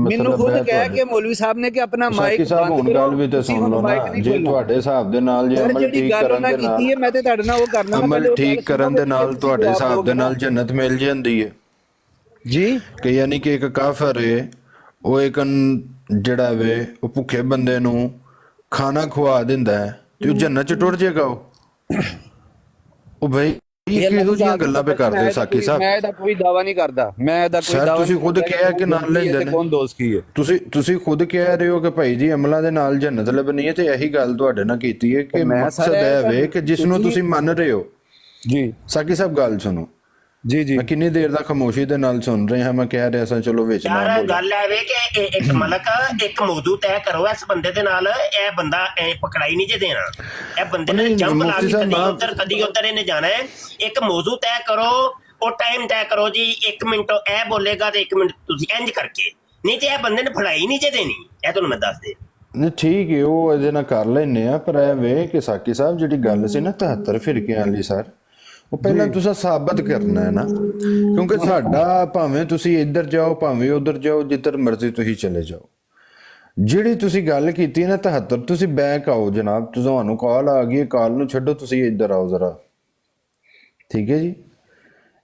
ਮੈਨੂੰ ਖੁਦ ਕਹਿ ਕੇ ਮੌਲਵੀ ਸਾਹਿਬ ਨੇ ਕਿ ਆਪਣਾ ਮਾਈਕ ਬੰਦ ਕਰੋ। ਗੱਲ ਵੀ ਤੇ ਸੁਣ ਲਓ ਨਾ, ਜੇ ਤੁਹਾਡੇ ਹਿਸਾਬ ਦੇ ਨਾਲ ਜੇ ਅਮਲ ਠੀਕ ਕਰਨ ਦੇ ਨਾਲ ਮੈਂ ਤੇ ਤੁਹਾਡੇ ਨਾਲ ਉਹ ਕਰਨਾ, ਅਮਲ ਠੀਕ ਕਰਨ ਦੇ ਨਾਲ ਤੁਹਾਡੇ ਹਿਸਾਬ ਦੇ ਨਾਲ ਜੰਨਤ ਮਿਲ ਜਾਂਦੀ ਹੈ ਜੀ। ਕਿ ਯਾਨੀ ਕਿ ਇੱਕ ਕਾਫਰ ਹੈ, ਉਹ ਇੱਕ ਜਿਹੜਾ ਵੇ ਉਹ ਭੁੱਖੇ ਬੰਦੇ ਨੂੰ ਖਾਣਾ ਖਵਾ ਦਿੰਦਾ ਹੈ ਤੇ ਉਹ ਜੰਨਤ ਚ ਟੁਰ ਜਾਏਗਾ। ਉਹ ਭਾਈ ਕਿਹੋ ਜਿਹੀਆਂ ਗੱਲਾਂ ਪੇ ਕਰਦੇ ਸਾਕੀ ਸਾਹਿਬ? ਮੈਂ ਇਹਦਾ ਕੋਈ ਦਾਵਾ ਨਹੀਂ ਕਰਦਾ। ਮੈਂ ਇਹਦਾ ਕੋਈ ਦਾਵਾ। ਤੁਸੀਂ ਖੁਦ ਕਿਹਾ ਕਿ ਨਾਲ ਲੈਂਦੇ ਨੇ। ਕੌਣ ਦੋਸਤ ਕੀ ਹੈ? ਤੁਸੀਂ ਖੁਦ ਕਹਿ ਰਹੇ ਹੋ ਕਿ ਭਾਈ ਜੀ ਅਮਲਾਂ ਦੇ ਨਾਲ ਜੰਨਤ ਲੱਭਣੀ ਹੈ, ਤੇ ਇਹੀ ਗੱਲ ਤੁਹਾਡੇ ਨਾਲ ਕੀਤੀ ਹੈ ਕਿ ਮਕਸਦ ਇਹ ਵੇ ਕਿ ਜਿਸ ਨੂੰ ਤੁਸੀਂ ਮੰਨ ਰਹੇ ਹੋ। ਜੀ ਸਾਕੀ ਸਾਹਿਬ ਗੱਲ ਸੁਣੋ। ਜੀ ਜੀ ਮੈਂ ਕਿੰਨੀ ਦੇਰ ਦਾ ਖਾਮੋਸ਼ੀ ਦੇ ਨਾਲ ਸੁਣ ਰਹੇ ਹਾਂ। ਮੈਂ ਕਹਿ ਰਿਹਾ ਸਾਂ ਚਲੋ ਵਿੱਚ ਨਾ ਯਾਰ ਬੋਲੋ। ਗੱਲ ਐ ਵੇ ਕਿ ਇੱਕ ਮਲਕ ਇੱਕ ਮੌਜੂ ਤੈਅ ਕਰੋ ਇਸ ਬੰਦੇ ਦੇ ਨਾਲ। ਇਹ ਬੰਦਾ ਪਕੜਾਈ ਨਹੀਂ ਜੇ ਦੇਣਾ। ਇਹ ਬੰਦੇ ਨੇ ਜੰਪ ਲਾ ਕੇ ਕਦੀ ਉੱਧਰ ਇਹਨੇ ਜਾਣਾ ਹੈ। ਇੱਕ ਮੌਜੂ ਤੈਅ ਕਰੋ, ਉਹ ਟਾਈਮ ਤੈਅ ਕਰੋ ਜੀ। 1 ਮਿੰਟ ਇਹ ਬੋਲੇਗਾ ਤੇ 1 ਮਿੰਟ ਤੁਸੀਂ ਇੰਜ ਕਰਕੇ, ਨਹੀਂ ਤੇ ਇਹ ਬੰਦੇ ਨੇ ਫੜਾਈ ਨਹੀਂ ਜੇ ਦੇਣੀ। ਇਹ ਤੁਹਾਨੂੰ ਮੈਂ ਦੱਸ ਦੇ। ਨਹੀਂ ਠੀਕ ਹੈ, ਉਹ ਇਹਦੇ ਨਾਲ ਕਰ ਲੈਨੇ ਆ। ਪਰ ਇਹ ਵੇ ਕਿ ਸਾਕੀ ਸਾਹਿਬ ਜਿਹੜੀ ਗੱਲ ਸੀ ਨਾ 73 ਫਿਰਕਿਆਂ ਵਾਲੀ ਸਰ, ਉਹ ਪਹਿਲਾਂ ਤੁਸੀਂ ਸਾਬਤ ਕਰਨਾ ਹੈ ਨਾ। ਕਿਉਂਕਿ ਸਾਡਾ ਭਾਵੇਂ ਤੁਸੀਂ ਇੱਧਰ ਜਾਓ ਭਾਵੇਂ ਉੱਧਰ ਜਾਓ, ਜਿੱਧਰ ਮਰਜ਼ੀ ਤੁਸੀਂ ਚਲੇ ਜਾਓ, ਜਿਹੜੀ ਤੁਸੀਂ ਗੱਲ ਕੀਤੀ ਨਾ 73, ਤੁਸੀਂ ਬੈਕ ਆਓ ਜਨਾਬ, ਤੁਹਾਨੂੰ ਕਾਲ ਆ ਗਈ, ਕਾਲ ਨੂੰ ਛੱਡੋ, ਤੁਸੀਂ ਇੱਧਰ ਆਓ ਜ਼ਰਾ, ਠੀਕ ਹੈ ਜੀ।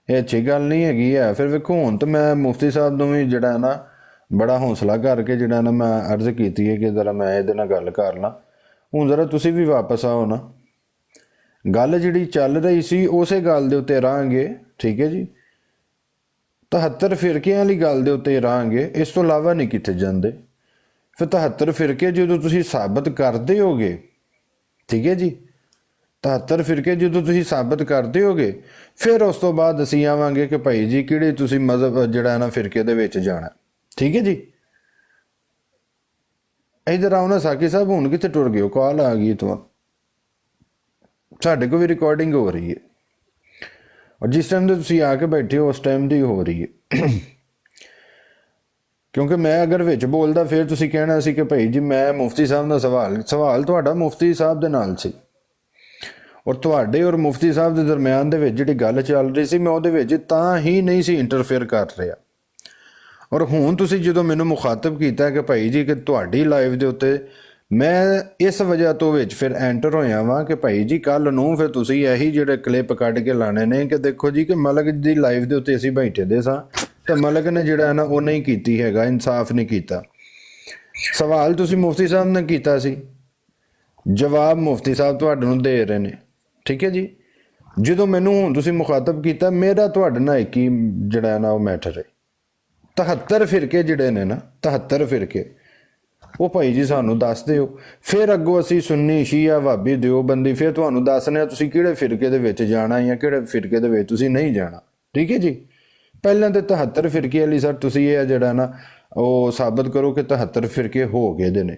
ਇਹ ਅੱਛੀ ਗੱਲ ਨਹੀਂ ਹੈਗੀ ਹੈ। ਫਿਰ ਵੇਖੋ ਹੁਣ ਤਾਂ ਮੈਂ ਮੁਫਤੀ ਸਾਹਿਬ ਨੂੰ ਵੀ ਜਿਹੜਾ ਨਾ ਬੜਾ ਹੌਸਲਾ ਕਰਕੇ ਜਿਹੜਾ ਨਾ ਮੈਂ ਅਰਜ਼ ਕੀਤੀ ਹੈ ਕਿ ਜ਼ਰਾ ਮੈਂ ਇਹਦੇ ਨਾਲ ਗੱਲ ਕਰ ਲਾਂ। ਹੁਣ ਜ਼ਰਾ ਤੁਸੀਂ ਵੀ ਵਾਪਸ ਆਓ ਨਾ, ਗੱਲ ਜਿਹੜੀ ਚੱਲ ਰਹੀ ਸੀ ਉਸੇ ਗੱਲ ਦੇ ਉੱਤੇ ਰਹਾਂਗੇ, ਠੀਕ ਹੈ ਜੀ। 73 ਫਿਰਕਿਆਂ ਵਾਲੀ ਗੱਲ ਦੇ ਉੱਤੇ ਰਹਾਂਗੇ, ਇਸ ਤੋਂ ਇਲਾਵਾ ਨਹੀਂ ਕਿੱਥੇ ਜਾਂਦੇ। ਫਿਰ 73 ਫਿਰਕੇ ਜਦੋਂ ਤੁਸੀਂ ਸਾਬਤ ਕਰਦੇ ਹੋਗੇ, ਠੀਕ ਹੈ ਜੀ, 73 ਫਿਰਕੇ ਜਦੋਂ ਤੁਸੀਂ ਸਾਬਤ ਕਰਦੇ ਹੋਗੇ, ਫਿਰ ਉਸ ਤੋਂ ਬਾਅਦ ਅਸੀਂ ਆਵਾਂਗੇ ਕਿ ਭਾਈ ਜੀ ਕਿਹੜੇ ਤੁਸੀਂ ਮਜ਼ਹਬ ਜਿਹੜਾ ਨਾ ਫਿਰਕੇ ਦੇ ਵਿੱਚ ਜਾਣਾ, ਠੀਕ ਹੈ ਜੀ। ਇੱਧਰ ਆਓ ਨਾ ਸਾਕੀ ਸਾਹਿਬ, ਹੁਣ ਕਿੱਥੇ ਟੁਰ ਗਏ ਹੋ? ਕਾਲ ਆ ਗਈ ਤੁਹਾਨੂੰ, ਸਾਡੇ ਕੋਲ ਵੀ ਰਿਕਾਰਡਿੰਗ ਹੋ ਰਹੀ ਹੈ, ਔਰ ਜਿਸ ਟਾਈਮ ਤੇ ਤੁਸੀਂ ਆ ਕੇ ਬੈਠੇ ਹੋ ਉਸ ਟਾਈਮ ਦੀ ਹੋ ਰਹੀ ਹੈ। ਕਿਉਂਕਿ ਮੈਂ ਅਗਰ ਵਿੱਚ ਬੋਲਦਾ ਫਿਰ ਤੁਸੀਂ ਕਹਿਣਾ ਸੀ ਕਿ ਭਾਈ ਜੀ ਮੈਂ ਮੁਫਤੀ ਸਾਹਿਬ ਦਾ ਸਵਾਲ ਤੁਹਾਡਾ ਮੁਫਤੀ ਸਾਹਿਬ ਦੇ ਨਾਲ ਸੀ, ਔਰ ਤੁਹਾਡੇ ਔਰ ਮੁਫਤੀ ਸਾਹਿਬ ਦੇ ਦਰਮਿਆਨ ਦੇ ਵਿੱਚ ਜਿਹੜੀ ਗੱਲ ਚੱਲ ਰਹੀ ਸੀ ਮੈਂ ਉਹਦੇ ਵਿੱਚ ਤਾਂ ਹੀ ਨਹੀਂ ਸੀ ਇੰਟਰਫੇਅਰ ਕਰ ਰਿਹਾ। ਔਰ ਹੁਣ ਤੁਸੀਂ ਜਦੋਂ ਮੈਨੂੰ ਮੁਖਾਤਬ ਕੀਤਾ ਕਿ ਭਾਈ ਜੀ ਕਿ ਤੁਹਾਡੀ ਲਾਈਵ ਦੇ ਉੱਤੇ, ਮੈਂ ਇਸ ਵਜ੍ਹਾ ਤੋਂ ਵਿੱਚ ਫਿਰ ਐਂਟਰ ਹੋਇਆ ਵਾਂ ਕਿ ਭਾਈ ਜੀ ਕੱਲ ਨੂੰ ਫਿਰ ਤੁਸੀਂ ਇਹੀ ਜਿਹੜੇ ਕਲਿੱਪ ਕੱਢ ਕੇ ਲਾਣੇ ਨੇ ਕਿ ਦੇਖੋ ਜੀ ਕਿ ਮਲਕ ਦੀ ਲਾਈਵ ਦੇ ਉੱਤੇ ਅਸੀਂ ਬੈਠੇ ਦੇ ਸਾਂ ਤੇ ਮਲਕ ਨੇ ਜਿਹੜਾ ਨਾ ਉਹ ਨਹੀਂ ਕੀਤੀ ਹੈਗਾ, ਇਨਸਾਫ ਨਹੀਂ ਕੀਤਾ। ਸਵਾਲ ਤੁਸੀਂ ਮੁਫਤੀ ਸਾਹਿਬ ਨੇ ਕੀਤਾ ਸੀ, ਜਵਾਬ ਮੁਫਤੀ ਸਾਹਿਬ ਤੁਹਾਡੇ ਨੂੰ ਦੇ ਰਹੇ ਨੇ, ਠੀਕ ਹੈ ਜੀ। ਜਦੋਂ ਮੈਨੂੰ ਹੁਣ ਤੁਸੀਂ ਮੁਖਾਤਬ ਕੀਤਾ, ਮੇਰਾ ਤੁਹਾਡੇ ਨਾਲ ਇੱਕ ਹੀ ਜਿਹੜਾ ਨਾ ਉਹ ਮੈਟਰ ਹੈ। 73 ਫਿਰਕੇ ਜਿਹੜੇ ਨੇ ਨਾ, 73 ਫਿਰਕੇ, ਉਹ ਭਾਈ ਜੀ ਸਾਨੂੰ ਦੱਸ ਦਿਓ। ਫਿਰ ਅੱਗੋਂ ਅਸੀਂ ਸੁੰਨੀ, ਸ਼ੀਆ, ਵਾਬੀ, ਦਿਓਬੰਦੀ ਫਿਰ ਤੁਹਾਨੂੰ ਦੱਸਨੇ ਆ ਤੁਸੀਂ ਕਿਹੜੇ ਫਿਰਕੇ ਦੇ ਵਿੱਚ ਜਾਣਾ ਜਾਂ ਕਿਹੜੇ ਫਿਰਕੇ ਦੇ ਵਿੱਚ ਤੁਸੀਂ ਨਹੀਂ ਜਾਣਾ, ਠੀਕ ਹੈ ਜੀ। ਪਹਿਲਾਂ ਤੇ 73 ਫਿਰਕੇ ਵਾਲੀ ਸਰ ਤੁਸੀਂ ਇਹ ਜਿਹੜਾ ਨਾ ਉਹ ਸਾਬਤ ਕਰੋ ਕਿ 73 ਫਿਰਕੇ ਹੋ ਗਏ ਦੇ ਨੇ।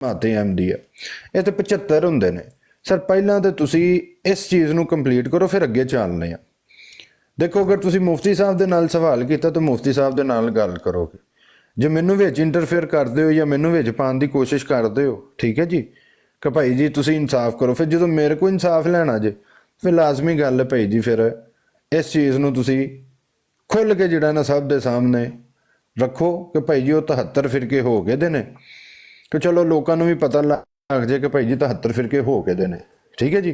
ਮਾਤੇ ਐਮਡੀ ਹੈ ਇਹ ਤੇ 75 ਹੁੰਦੇ ਨੇ ਸਰ। ਪਹਿਲਾਂ ਤੇ ਤੁਸੀਂ ਇਸ ਚੀਜ਼ ਨੂੰ ਕੰਪਲੀਟ ਕਰੋ ਫਿਰ ਅੱਗੇ ਚੱਲਦੇ ਆ। ਦੇਖੋ ਅਗਰ ਤੁਸੀਂ ਮੁਫਤੀ ਸਾਹਿਬ ਦੇ ਨਾਲ ਸਵਾਲ ਕੀਤਾ ਤਾਂ ਮੁਫਤੀ ਸਾਹਿਬ ਦੇ ਨਾਲ ਗੱਲ ਕਰੋਗੇ। ਜੇ ਮੈਨੂੰ ਵਿੱਚ ਇੰਟਰਫੇਅਰ ਕਰਦੇ ਹੋ ਜਾਂ ਮੈਨੂੰ ਵਿੱਚ ਪਾਉਣ ਦੀ ਕੋਸ਼ਿਸ਼ ਕਰਦੇ ਹੋ, ਠੀਕ ਹੈ ਜੀ, ਕਿ ਭਾਈ ਜੀ ਤੁਸੀਂ ਇਨਸਾਫ ਕਰੋ, ਫਿਰ ਜਦੋਂ ਮੇਰੇ ਕੋਲ ਇਨਸਾਫ ਲੈਣਾ ਜੇ ਫਿਰ ਲਾਜ਼ਮੀ ਗੱਲ ਹੈ ਭਾਈ ਜੀ ਫਿਰ ਇਸ ਚੀਜ਼ ਨੂੰ ਤੁਸੀਂ ਖੁੱਲ੍ਹ ਕੇ ਜਿਹੜਾ ਨਾ ਸਭ ਦੇ ਸਾਹਮਣੇ ਰੱਖੋ ਕਿ ਭਾਈ ਜੀ ਉਹ 73 ਫਿਰਕੇ ਹੋ ਗਏ ਦੇ ਨੇ, ਕਿ ਚਲੋ ਲੋਕਾਂ ਨੂੰ ਵੀ ਪਤਾ ਲੱਗ ਜਾਏ ਕਿ ਭਾਈ ਜੀ 73 ਫਿਰਕੇ ਹੋ ਗਏ ਦੇ ਨੇ, ਠੀਕ ਹੈ ਜੀ।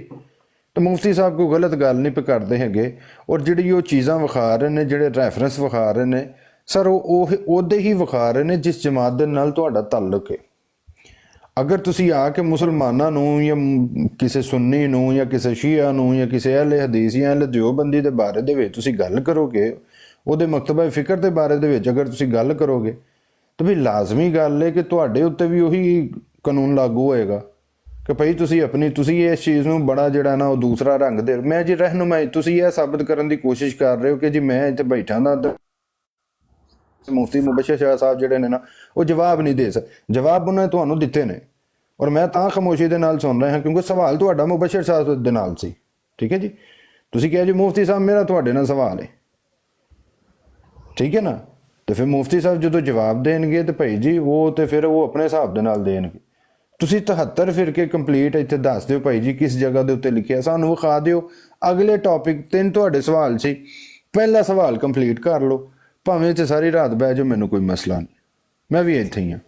ਤਾਂ ਮੁਫਤੀ ਸਾਹਿਬ ਕੋਈ ਗਲਤ ਗੱਲ ਨਹੀਂ ਕਰਦੇ ਹੈਗੇ। ਔਰ ਜਿਹੜੀ ਉਹ ਚੀਜ਼ਾਂ ਵਿਖਾ ਰਹੇ ਨੇ, ਜਿਹੜੇ ਰੈਫਰੈਂਸ ਵਿਖਾ ਰਹੇ ਨੇ ਸਰ, ਉਹ ਉਹਦੇ ਹੀ ਵਿਖਾ ਰਹੇ ਨੇ ਜਿਸ ਜਮਾਤ ਦੇ ਨਾਲ ਤੁਹਾਡਾ ਤਾਲੁਕ ਹੈ। ਅਗਰ ਤੁਸੀਂ ਆ ਕੇ ਮੁਸਲਮਾਨਾਂ ਨੂੰ ਜਾਂ ਕਿਸੇ ਸੁੰਨੀ ਨੂੰ ਜਾਂ ਕਿਸੇ ਸ਼ੀਆ ਨੂੰ ਜਾਂ ਕਿਸੇ ਅਹਿਲੇ ਹਦੀਸ ਜਾਂ ਅਹਿਲੇ ਦਿਓਬੰਦੀ ਦੇ ਬਾਰੇ ਦੇ ਵਿੱਚ ਤੁਸੀਂ ਗੱਲ ਕਰੋਗੇ, ਉਹਦੇ ਮਕਤਬਾ ਫਿਕਰ ਦੇ ਬਾਰੇ ਦੇ ਵਿੱਚ ਅਗਰ ਤੁਸੀਂ ਗੱਲ ਕਰੋਗੇ ਤਾਂ ਵੀ ਲਾਜ਼ਮੀ ਗੱਲ ਹੈ ਕਿ ਤੁਹਾਡੇ ਉੱਤੇ ਵੀ ਉਹੀ ਕਾਨੂੰਨ ਲਾਗੂ ਹੋਏਗਾ ਕਿ ਭਾਈ ਤੁਸੀਂ ਇਸ ਚੀਜ਼ ਨੂੰ ਬੜਾ ਜਿਹੜਾ ਨਾ ਉਹ ਦੂਸਰਾ ਰੰਗ ਦੇ। ਮੈਂ ਜੀ ਰਹਿਨੁਮਾਈ, ਤੁਸੀਂ ਇਹ ਸਾਬਤ ਕਰਨ ਦੀ ਕੋਸ਼ਿਸ਼ ਕਰ ਰਹੇ ਹੋ ਕਿ ਜੀ ਮੈਂ ਇੱਥੇ ਬੈਠਾ ਦਾ ਮੁਫਤੀ ਮੁਬਸ਼ਰ ਸ਼ਾਹ ਸਾਹਿਬ ਜਿਹੜੇ ਨੇ ਨਾ ਉਹ ਜਵਾਬ ਨਹੀਂ ਦੇ ਸਕਦੇ। ਜਵਾਬ ਉਹਨਾਂ ਨੇ ਤੁਹਾਨੂੰ ਦਿੱਤੇ ਨੇ ਔਰ ਮੈਂ ਤਾਂ ਖਾਮੋਸ਼ੀ ਦੇ ਨਾਲ ਸੁਣ ਰਿਹਾ ਹਾਂ ਕਿਉਂਕਿ ਸਵਾਲ ਤੁਹਾਡਾ ਮੁਬਸ਼ਰ ਸਾਹਿਬ ਦੇ ਨਾਲ ਸੀ, ਠੀਕ ਹੈ ਜੀ। ਤੁਸੀਂ ਕਿਹਾ ਜੀ ਮੁਫਤੀ ਸਾਹਿਬ ਮੇਰਾ ਤੁਹਾਡੇ ਨਾਲ ਸਵਾਲ ਹੈ, ਠੀਕ ਹੈ ਨਾ। ਤੇ ਫਿਰ ਮੁਫਤੀ ਸਾਹਿਬ ਜਦੋਂ ਜਵਾਬ ਦੇਣਗੇ ਤੇ ਭਾਈ ਜੀ ਉਹ ਤੇ ਫਿਰ ਉਹ ਆਪਣੇ ਹਿਸਾਬ ਦੇ ਨਾਲ ਦੇਣਗੇ। ਤੁਸੀਂ 73 ਫਿਰਕੇ ਕੰਪਲੀਟ ਇੱਥੇ ਦੱਸ ਦਿਓ ਭਾਈ ਜੀ ਕਿਸ ਜਗ੍ਹਾ ਦੇ ਉੱਤੇ ਲਿਖਿਆ, ਸਾਨੂੰ ਵਿਖਾ ਦਿਓ। ਅਗਲੇ ਟੌਪਿਕ 3 ਤੁਹਾਡੇ ਸਵਾਲ ਸੀ, ਪਹਿਲਾ ਸਵਾਲ ਕੰਪਲੀਟ ਕਰ ਲਓ, ਭਾਵੇਂ ਤੇ ਸਾਰੀ ਰਾਤ ਬਹਿ ਜਾਓ, ਮੈਨੂੰ ਕੋਈ ਮਸਲਾ ਨਹੀਂ, ਮੈਂ ਵੀ ਇੱਥੇ ਹੀ ਹਾਂ।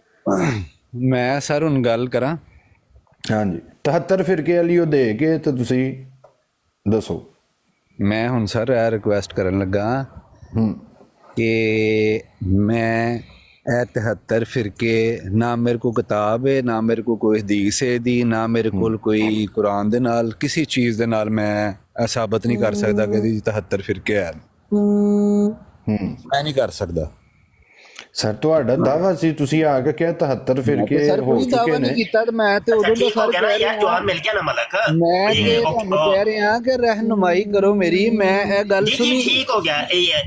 ਮੈਂ ਸਰ ਹੁਣ ਗੱਲ ਕਰਾਂ? ਹਾਂਜੀ 73 ਫਿਰਕੇ ਵਾਲੀ ਉਹ ਦੇ ਕੇ ਤੇ ਤੁਸੀਂ ਦੱਸੋ। ਮੈਂ ਹੁਣ ਸਰ ਇਹ ਰਿਕੁਐਸਟ ਕਰਨ ਲੱਗਾ ਕਿ ਮੈਂ ਇਹ 73 ਫਿਰਕੇ, ਨਾ ਮੇਰੇ ਕੋ ਕਿਤਾਬ ਹੈ, ਨਾ ਮੇਰੇ ਕੋ ਕੋਈ ਹਦੀਸ ਹੈ ਦੀ, ਨਾ ਮੇਰੇ ਕੋਲ ਕੋਈ ਕੁਰਾਨ ਦੇ ਨਾਲ ਕਿਸੇ ਚੀਜ਼ ਦੇ ਨਾਲ ਮੈਂ ਇਹ ਸਾਬਤ ਨਹੀਂ ਕਰ ਸਕਦਾ ਕਿ ਇਹਦੀ 73 ਫਿਰਕੇ ਹੈ। ਮੈਂ ਨਹੀਂ ਕਰ ਸਕਦਾ ਸਰ। ਤੁਹਾਡਾ ਦਾਵਾ ਸੀ, ਤੁਸੀਂ ਆ ਕੇ ਕਿਹਾ 73 ਫਿਰਕੇ ਹੋ ਚੁੱਕੇ ਨੇ। ਕੀਤਾ ਤੇ ਮੈਂ ਤੇ ਉਦੋਂ ਦਾ ਸਰ ਕਹਿ ਰਿਹਾ ਜਵਾਬ ਮਿਲ ਗਿਆ ਨਾ ਮਲਕ। ਮੈਂ ਤੇ ਤੁਹਾਨੂੰ ਕਹਿ ਰਿਹਾ ਕਿ ਰਹਿਨੁਮਾਈ ਕਰੋ ਮੇਰੀ, ਮੈਂ ਇਹ ਗੱਲ ਸੁਣੀ। ਠੀਕ ਹੋ ਗਿਆ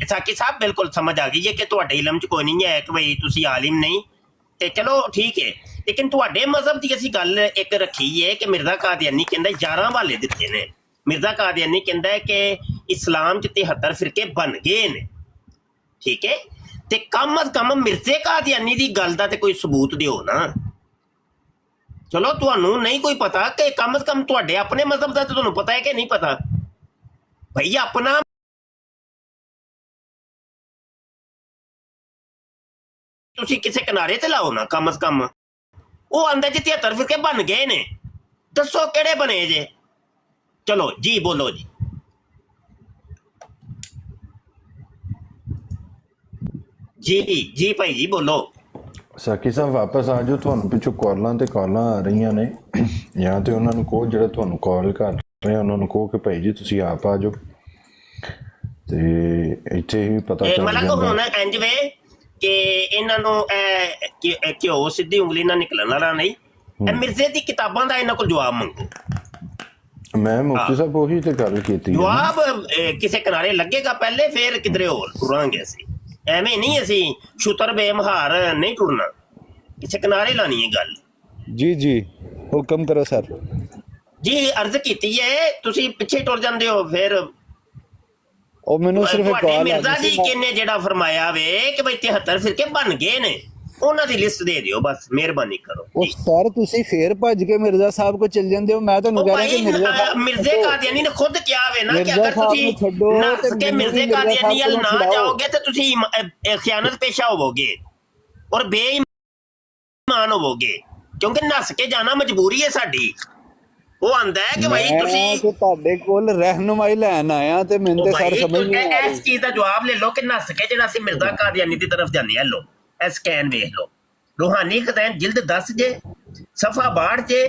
ਸਾਕੀ ਸਾਹਿਬ, ਬਿਲਕੁਲ ਸਮਝ ਆ ਗਈ ਹੈ ਕਿ ਤੁਹਾਡੇ ਇਲਮ ਚ ਕੋਈ ਨਹੀਂ ਹੈ ਕਿ ਬਈ ਤੁਸੀਂ ਆਲਿਮ ਨਹੀਂ, ਤੇ ਚਲੋ ਠੀਕ ਹੈ। ਲੇਕਿਨ ਤੁਹਾਡੇ ਮਜ਼ਹਬ ਦੀ ਅਸੀਂ ਗੱਲ ਇੱਕ ਰੱਖੀ ਹੈ ਕਿ ਮਿਰਜ਼ਾ ਕਾਦੀਆਨੀ ਕਹਿੰਦਾ 11 ਹਵਾਲੇ ਦਿੱਤੇ ਨੇ। ਮਿਰਜ਼ਾ ਕਾਦੀਆਨੀ ਕਹਿੰਦਾ ਹੈ ਕਿ ਇਸਲਾਮ ਚ 73 ਫਿਰਕੇ ਬਣ ਗਏ ਨੇ, ਠੀਕ ਹੈ। ਤੇ ਕਮ ਅਜ਼ ਕਮ ਮਿਰਜ਼ੇ ਕਾਦੀਆਨੀ ਦੀ ਗੱਲ ਦਾ ਤੇ ਕੋਈ ਸਬੂਤ ਦਿਓ ਨਾ। ਚਲੋ ਤੁਹਾਨੂੰ ਨਹੀਂ ਕੋਈ ਪਤਾ ਕਿ ਕਮ ਅਜ਼ ਕਮ ਤੁਹਾਡੇ ਆਪਣੇ ਮਜ਼ਹਬ ਦਾ ਤੇ ਤੁਹਾਨੂੰ ਪਤਾ ਹੈ ਕਿ ਨਹੀਂ ਪਤਾ। ਭਈ ਆਪਣਾ ਤੁਸੀਂ ਕਿਸੇ ਕਿਨਾਰੇ ਤੇ ਲਾਓ ਨਾ ਕਮ ਅਜ਼ ਕਮ। ਉਹ ਆਂਦੇ ਜੀ 73 ਫਿਰਕੇ ਬਣ ਗਏ ਨੇ, ਦੱਸੋ ਕਿਹੜੇ ਬਣੇ ਜੇ? ਚਲੋ ਜੀ ਬੋਲੋ ਜੀ। ਜੀ ਭਾਈ ਜੀ ਬੋਲੋ। ਸਾਕੀ ਸਾਹਿਬ ਵਾਪਸ ਆ ਜਾਓ, ਤੁਹਾਨੂੰ ਪਿੱਛੋਂ ਕਾਲਾਂ ਤੇ ਕਾਲਾਂ ਆ ਰਹੀਆਂ ਨੇ, ਜਾਂ ਤੇ ਉਹਨਾਂ ਨੂੰ ਕਹੋ ਜਿਹੜਾ ਤੁਹਾਨੂੰ ਕਾਲ ਕਰ ਰਹੇ ਉਹਨਾਂ ਨੂੰ ਕਹੋ ਕਿ ਭਾਈ ਜੀ ਤੁਸੀਂ ਆਪ ਆ ਜਾਓ, ਤੇ ਇੱਥੇ ਹੀ ਪਤਾ ਚੱਲ ਮਤਲਬ ਜਾਂਦਾ। ਹੁਣ ਇੰਜ ਵੇ ਕਿ ਇਹਨਾਂ ਨੂੰ ਘਿਓ ਸਿੱਧੀ ਉਂਗਲੀ ਨਾਲ ਨਿਕਲਣ ਵਾਲਾ ਨਹੀਂ। ਇਹ ਮਿਰਜ਼ੇ ਦੀ ਕਿਤਾਬਾਂ ਦਾ ਇਹਨਾਂ ਕੋਲ ਜਵਾਬ ਮੰਗੋ। ਮੈਂ ਮੁਫਤੀ ਸਾਹਿਬ ਉਹੀ ਤੇ ਗੱਲ ਕੀਤੀ ਹੈ ਨਾ। ਜਵਾਬ ਕਿਸੇ ਕਿਨਾਰੇ ਲੱਗੇਗਾ ਪਹਿਲੇ, ਫਿਰ ਕਿਧਰੇ ਹੋਰ ਟੁਰਾਂਗੇ ਅਸੀਂ। ਐਵੇਂ ਨਹੀਂ ਅਸੀਂ ਛੁਤਰ ਬੇਮਹਾਰ ਨਹੀਂ ਟੁਰਨਾ, ਕਿਸੇ ਕਿਨਾਰੇ ਲਾਣੀ ਹੈ ਗੱਲ। ਜੀ ਹੁਕਮ ਕਰੋ ਸਰ। ਜੀ ਅਰਜ਼ ਕੀਤੀ ਹੈ, ਤੁਸੀਂ ਪਿੱਛੇ ਟੁਰ ਜਾਂਦੇ ਹੋ। ਫਿਰ ਉਹ ਮੈਨੂੰ ਸਿਰਫ ਇੱਕ ਤੁਹਾਡੇ ਕਾਲ ਮਿਰਜ਼ਾ ਜੀ ਕਿੰਨੇ ਜਿਹੜਾ ਫਰਮਾਇਆ ਵੇ ਕਿ ਬਈ 73 ਫਿਰਕੇ ਬਣ ਗਏ ਨੇ, ਉਹਨਾਂ ਦੀ ਲਿਸਟ ਦੇ ਦਿਓ ਬਸ, ਮਿਹਰਬਾਨੀ ਕਰੋ। ਉਹ ਸਰ ਤੁਸੀਂ ਫੇਰ ਭੱਜ ਕੇ ਮਿਰਜ਼ਾ ਸਾਹਿਬ ਕੋ ਚੱਲ ਜਾਂਦੇ ਹੋ। ਮੈਂ ਤੁਹਾਨੂੰ ਕਹਿ ਰਿਹਾ ਕਿ ਮਿਰਜ਼ੇ ਕਾਦੀਆਨੀ ਨੇ ਖੁਦ ਕਿਹਾ ਵੇ ਨਾ ਕਿ ਅਗਰ ਤੁਸੀਂ ਨਸ ਕੇ ਮਿਰਜ਼ੇ ਕਾਦੀਆਨੀ ਵੱਲ ਨਾ ਜਾਓਗੇ ਤੇ ਤੁਸੀਂ ਖਿਆਨਤ ਪੇਸ਼ਾ ਹੋਵੋਗੇ ਔਰ ਬੇਈਮਾਨ ਹੋਵੋਗੇ, ਕਿਉਂਕਿ ਨਸ ਕੇ ਜਾਣਾ ਮਜਬੂਰੀ ਹੈ ਸਾਡੀ। ਉਹ ਆਂਦਾ ਹੈ ਕਿ ਭਾਈ ਤੁਸੀਂ ਤੁਹਾਡੇ ਕੋਲ ਰਹਿਨੁਮਾਈ ਲੈਣ ਆਇਆ ਤੇ ਮੈਨੂੰ ਤੇ ਸਰ ਸਮਝ ਨਹੀਂ ਆ ਰਹੀ। ਇਸ ਚੀਜ਼ ਦਾ ਜਵਾਬ ਲੈ ਲਓ ਕਿ ਨਸ ਕੇ ਜਿਹੜਾ ਅਸੀਂ ਮਿਰਜ਼ਾ ਕਾਦੀਆਨੀ ਦੀ ਤਰਫ ਜਾਂਦੇ ਆ। ਲੋ ਇਹ ਸਕੈਨ ਵੇਖ ਲਓ, ਰੂਹਾਨੀ ਖਜ਼ਾਨ ਜਿਲਦ 10 ਜੇ ਸਫਾ 62 ਜੇ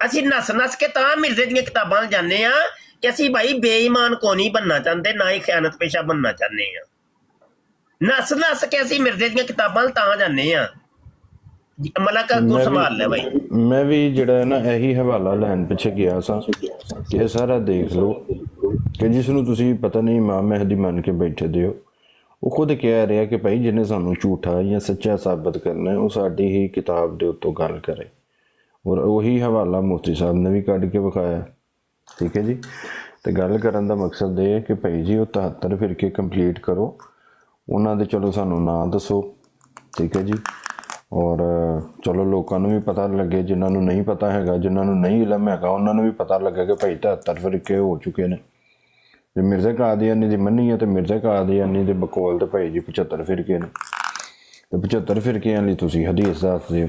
ਅਸੀਂ ਨਸ ਕੇ ਤਾਂ ਮਿਰਜ਼ੇ ਦੀਆਂ ਕਿਤਾਬਾਂ ਜਾਂਦੇ ਆ ਕਿ ਅਸੀਂ ਭਾਈ ਬੇਈਮਾਨ ਕੋ ਨਹੀਂ ਬਣਨਾ ਚਾਹੁੰਦੇ, ਨਾ ਹੀ ਖਿਆਨਤ ਪੇਸ਼ਾ ਬਣਨਾ ਚਾਹੁੰਦੇ ਆ। ਨਸ ਕੇ ਅਸੀਂ ਮਿਰਜ਼ੇ ਦੀਆਂ ਕਿਤਾਬਾਂ ਤਾਂ ਜਾਂਦੇ ਆ। ਮਲਕ ਕੋ ਸੰਭਾਲ ਲੈ ਭਾਈ। ਮੈਂ ਵੀ ਜਿਹੜਾ ਨਾ ਇਹੀ ਹਵਾਲਾ ਲੈਣ ਪਿੱਛੇ ਗਿਆ ਸਾਂ ਕਿ ਇਹ ਸਾਰਾ ਦੇਖ ਲਓ ਕਿ ਜਿਸ ਨੂੰ ਤੁਸੀਂ ਪਤਾ ਨਹੀਂ ਇਮਾਮ ਮਹਿਦੀ ਮੰਨ ਕੇ ਬੈਠੇ ਦਿਓ, ਉਹ ਖੁਦ ਕਹਿ ਰਿਹਾ ਕਿ ਭਾਈ ਜਿਹਨੇ ਸਾਨੂੰ ਝੂਠਾ ਜਾਂ ਸੱਚਾ ਸਾਬਤ ਕਰਨਾ ਉਹ ਸਾਡੀ ਹੀ ਕਿਤਾਬ ਦੇ ਉੱਤੋਂ ਗੱਲ ਕਰੇ। ਔਰ ਉਹੀ ਹਵਾਲਾ ਮੁਫਤੀ ਸਾਹਿਬ ਨੇ ਵੀ ਕੱਢ ਕੇ ਵਿਖਾਇਆ। ਠੀਕ ਹੈ ਜੀ। ਤੇ ਗੱਲ ਕਰਨ ਦਾ ਮਕਸਦ ਇਹ ਹੈ ਕਿ ਭਾਈ ਜੀ ਉਹ 73 ਫਿਰਕੇ ਕੰਪਲੀਟ ਕਰੋ, ਉਹਨਾਂ ਦੇ ਚਲੋ ਸਾਨੂੰ ਨਾਂ ਦੱਸੋ। ਠੀਕ ਹੈ ਜੀ। ਔਰ ਚਲੋ ਲੋਕਾਂ ਨੂੰ ਵੀ ਪਤਾ ਲੱਗੇ, ਜਿਨ੍ਹਾਂ ਨੂੰ ਨਹੀਂ ਪਤਾ ਹੈਗਾ, ਜਿਨ੍ਹਾਂ ਨੂੰ ਨਹੀਂ ਇਲਮ ਹੈਗਾ, ਉਹਨਾਂ ਨੂੰ ਵੀ ਪਤਾ ਲੱਗੇ ਕਿ ਭਾਈ 73 ਫਿਰਕੇ ਹੋ ਚੁੱਕੇ ਨੇ। ਜੇ ਮਿਰਜ਼ਾ ਕਾਦੀਆਨੀ ਦੀ ਮੰਨੀ ਹੈ ਤੇ ਮਿਰਜ਼ਾ ਕਾਦੀਆਨੀ ਦੇ ਬਕੌਲ ਤੇ ਭਾਈ ਜੀ 75 ਫਿਰਕੇ ਨੇ, ਤੇ 75 ਫਿਰਕਿਆਂ ਲਈ ਤੁਸੀਂ ਹਦੀਸ ਦੱਸ ਦਿਓ।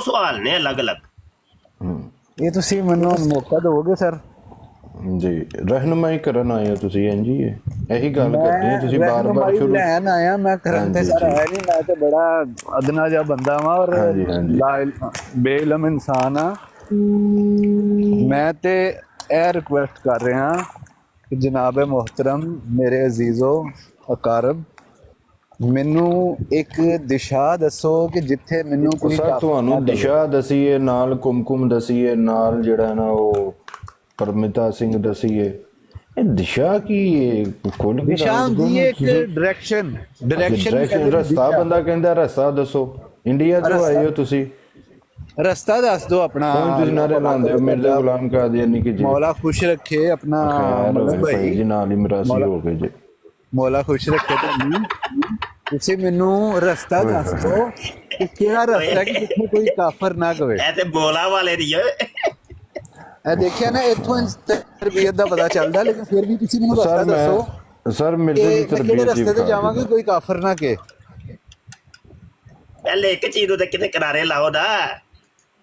ਸਵਾਲ ਨੇ ਅਲੱਗ-ਅਲੱਗ। ਇਹ ਤੁਸੀਂ ਮੈਨੂੰ ਮੌਕਾ ਦਿਓਗੇ ਸਰ? ਜੀ ਰਹਿਨੁਮਾਈ ਕਰਨ ਆਏ ਹੋ ਤੁਸੀਂ? ਜੀ ਇਹੀ ਗੱਲ ਕਰਦੇ ਹੋ ਤੁਸੀਂ ਬਾਰ-ਬਾਰ ਸ਼ੁਰੂ ਲੈਣ ਆਇਆ। ਮੈਂ ਕਰਨ ਤੇ ਸਰ ਆਇਆ ਨਹੀਂ, ਮੈਂ ਤੇ ਬੜਾ ਅਦਨਾ ਜਿਹਾ ਬੰਦਾ ਵਾਂ ਔਰ ਬੇਇਲਮ ਇਨਸਾਨ ਆ। ਮੈਂ ਤੇ ਇਹ ਰਿਕੁਐਸਟ ਕਰ ਰਿਹਾ ਕਿ ਜਨਾਬ ਮੁਹਤਰਮ ਮੇਰੇ ਅਜ਼ੀਜ਼ੋ ਅਕਾਰਬ, ਮੈਨੂੰ ਇੱਕ ਦਿਸ਼ਾ ਦੱਸੋ ਕਿ ਜਿੱਥੇ ਮੈਨੂੰ ਕੋਈ ਤੁਹਾਨੂੰ ਦਿਸ਼ਾ ਦਸੀਏ, ਨਾਲ ਕੁਮਕੁਮ ਦਸੀਏ, ਨਾਲ ਜਿਹੜਾ ਨਾ ਉਹ ਪਰਮਿਤਾ ਸਿੰਘ ਦਸੀਏ। ਇਹ ਦਿਸ਼ਾ ਕੀ ਹੈ? ਖੁੱਲ ਕੇ ਦਿਸ਼ਾ ਹੁੰਦੀ ਹੈ ਇੱਕ ਡਾਇਰੈਕਸ਼ਨ। ਰਸਤਾ ਬੰਦਾ ਕਹਿੰਦਾ ਰਸਤਾ ਦੱਸੋ। ਇੰਡੀਆ ਤੋਂ ਆਏ ਹੋ ਤੁਸੀਂ, ਰਸਤਾ ਦੱਸ ਦਿਓ ਆਪਣਾ। ਤੁਸੀਂ ਨਾਰੇ ਲਾਉਂਦੇ ਹੋ ਮਿਰਜ਼ਾ ਗੁਲਾਮ ਕਾਦੀਆਨੀ ਕੀ ਜੀ ਮੌਲਾ ਖੁਸ਼ ਰੱਖੇ ਆਪਣਾ ਭਾਈ ਜੀ, ਨਾਲ ਹੀ ਮਰਾਸੀ ਹੋ ਗਏ ਜੀ। ਮੌਲਾ ਖੁਸ਼ ਰੱਖੇ ਤੁਹਾਨੂੰ। ਤੁਸੀਂ ਮੈਨੂੰ ਰਸਤਾ ਦੱਸ ਦਿਓ ਕਿ ਕਿਹੜਾ ਰਸਤਾ ਕਿ ਜਿੱਥੇ ਕੋਈ ਕਾਫਰ ਨਾ ਕਵੇ। ਇਹ ਤੇ ਬੋਲਾ ਵਾਲੇ ਦੀ ਹੈ। ਇਹ ਦੇਖਿਆ ਨਾ, ਇੱਥੋਂ ਤਰਬੀਅਤ ਦਾ ਪਤਾ ਚੱਲਦਾ, ਲੇਕਿਨ ਫਿਰ ਵੀ ਤੁਸੀਂ ਮੈਨੂੰ ਰਸਤਾ ਦੱਸੋ ਸਰ ਮਿਰਜ਼ੇ ਦੀ ਤਰਬੀਅਤ ਕਿਹੜੇ ਰਸਤੇ ਤੇ ਜਾਵਾਂਗੇ ਕੋਈ ਕਾਫਰ ਨਾ ਕੇ। ਪਹਿਲੇ ਇੱਕ ਚੀਜ਼ ਨੂੰ ਤੇ ਕਿਤੇ ਕਿਨਾਰੇ ਲਾਓ ਨਾ।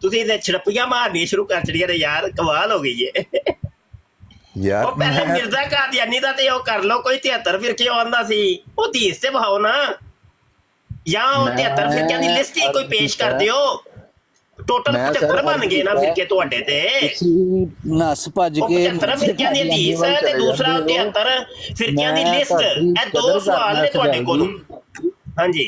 ਤੁਸੀਂ ਤੇ ਛੜਪੀਆਂ ਮਾਰਨੀ ਸ਼ੁਰੂ ਕਰ ਛੜੀਆਂ ਨੇ ਯਾਰ, ਕਮਾਲ ਹੋ ਗਈ ਏ ਯਾਰ। ਉਹ ਪਹਿਲੇ ਮਿਰਜ਼ਾ ਕਾਦੀਆਨੀ ਦਾ ਤੇ ਉਹ ਕਰ ਲਓ, ਕੋਈ 73 ਫਿਰਕੇ ਆਉਂਦਾ ਸੀ ਉਹ ਹਦੀਸ ਤੇ ਵਹਾਓ ਨਾ, ਜਾਂ ਉਹ 73 ਫਿਰਕਿਆਂ ਦੀ ਲਿਸਟ ਹੀ ਕੋਈ ਪੇਸ਼ ਕਰ ਦਿਓ। ਟੋਟਲ ਮੈਂ 75 ਸਰ ਬਣ ਗਏ ਨਾ ਫਿਰਕੇ ਤੁਹਾਡੇ ਤੇ। ਤੁਸੀਂ ਨਸ ਭੱਜ ਉਹ ਕੇ 75 ਫਿਰਕਿਆਂ ਦੀ ਹਦੀਸ ਹੈ ਤੇ ਦੂਸਰਾ 73 ਫਿਰਕਿਆਂ ਦੀ ਲਿਸਟ। ਇਹ ਦੋ ਸਵਾਲ ਨੇ ਤੁਹਾਡੇ ਕੋਲੋਂ। ਹਾਂਜੀ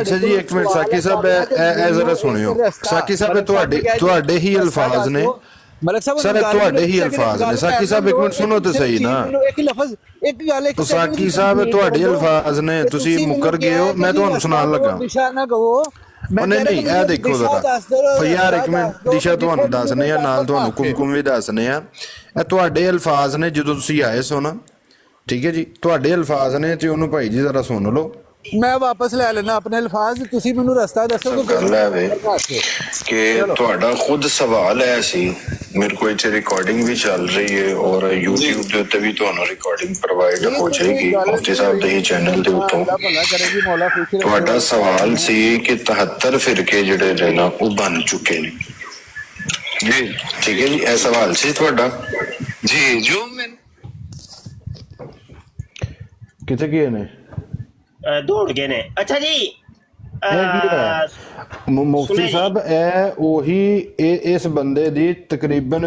ਅੱਛਾ ਜੀ ਇੱਕ ਮਿੰਟ ਸਾਕੀ ਸਾਹਿਬ ਇਹ ਜ਼ਰਾ ਸੁਣਿਓ। ਸਾਕੀ ਸਾਹਿਬ ਤੁਹਾਡੇ ਹੀ ਅਲਫਾਜ਼ ਨੇ ਮਲਕ ਸਾਹਿਬ ਸਰ ਤੁਹਾਡੇ ਹੀ ਅਲਫਾਜ਼ ਨੇ। ਸਾਕੀ ਸਾਹਿਬ ਇੱਕ ਮਿੰਟ ਸੁਣੋ ਤੇ ਸਹੀ ਨਾ। ਇੱਕ ਲਫ਼ਜ਼ ਇੱਕ ਗੱਲ ਇੱਕ ਸਾਕੀ ਸਾਹਿਬ ਤੁਹਾਡੇ ਅਲਫਾਜ਼ ਨੇ ਤੁਸੀਂ ਮੁੱਕਰ ਗਏ ਹੋ ਮੈਂ ਤੁਹਾਨੂੰ ਸੁਣਾਉਣ ਲੱਗਾ। ਦਿਸ਼ਾ ਨਾ ਕਹੋ ਨਹੀਂ ਇਹ ਦੇਖੋ ਜ਼ਰਾ ਯਾਰ ਇੱਕ ਮਿੰਟ ਦਿਸ਼ਾ ਤੁਹਾਨੂੰ ਦੱਸਨੇ ਆ ਨਾਲ ਤੁਹਾਨੂੰ ਕੁਮਕੁਮ ਵੀ ਦੱਸਨੇ ਆ। ਇਹ ਤੁਹਾਡੇ ਅਲਫਾਜ਼ ਨੇ ਜਦੋਂ ਤੁਸੀਂ ਆਏ ਸੋ ਨਾ ਠੀਕ ਹੈ ਜੀ ਤੁਹਾਡੇ ਅਲਫਾਜ਼ ਨੇ ਤੇ ਉਹਨੂੰ ਭਾਈ ਜੀ ਜ਼ਰਾ ਸੁਣ ਲਓ। ਮੈਂ ਵਾਪਸ ਲੈ ਲੈਣਾ ਆਪਣੇ ਅਲਫਾਜ਼ ਤੁਸੀਂ ਮੈਨੂੰ ਰਸਤਾ ਦੱਸੋ। ਗੱਲ ਹੈ ਵੇ ਕਿ ਤੁਹਾਡਾ ਖੁਦ ਸਵਾਲ ਹੈ ਸੀ ਮੇਰੇ ਕੋਲ ਇੱਥੇ ਰਿਕਾਰਡਿੰਗ ਵੀ ਚੱਲ ਰਹੀ ਹੈ ਔਰ YouTube ਦੇ ਉੱਤੇ ਵੀ ਤੁਹਾਨੂੰ ਰਿਕਾਰਡਿੰਗ ਪ੍ਰੋਵਾਈਡ ਹੋ ਜਾਏਗੀ ਮੁਫਤੀ ਸਾਹਿਬ ਦੇ ਹੀ ਚੈਨਲ ਦੇ ਉੱਤੋਂ। ਤੁਹਾਡਾ ਸਵਾਲ ਸੀ ਕਿ 73 ਫਿਰਕੇ ਜਿਹੜੇ ਨੇ ਨਾ ਉਹ ਬਣ ਚੁੱਕੇ ਨੇ ਜੀ ਠੀਕ ਹੈ ਜੀ ਇਹ ਸਵਾਲ ਸੀ ਤੁਹਾਡਾ ਜੀ ਜੋ ਮੈਂ ਕਿੱਥੇ ਗਏ ਨੇ ਦੌੜ ਗਏ ਨੇ। ਅੱਛਾ ਜੀ ਮੁਫਤੀ ਸਾਹਿਬ ਇਹ ਉਹੀ ਇਸ ਬੰਦੇ ਦੀ ਤਕਰੀਬਨ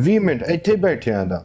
20 ਮਿੰਟ ਇੱਥੇ ਬੈਠਿਆਂ ਦਾ।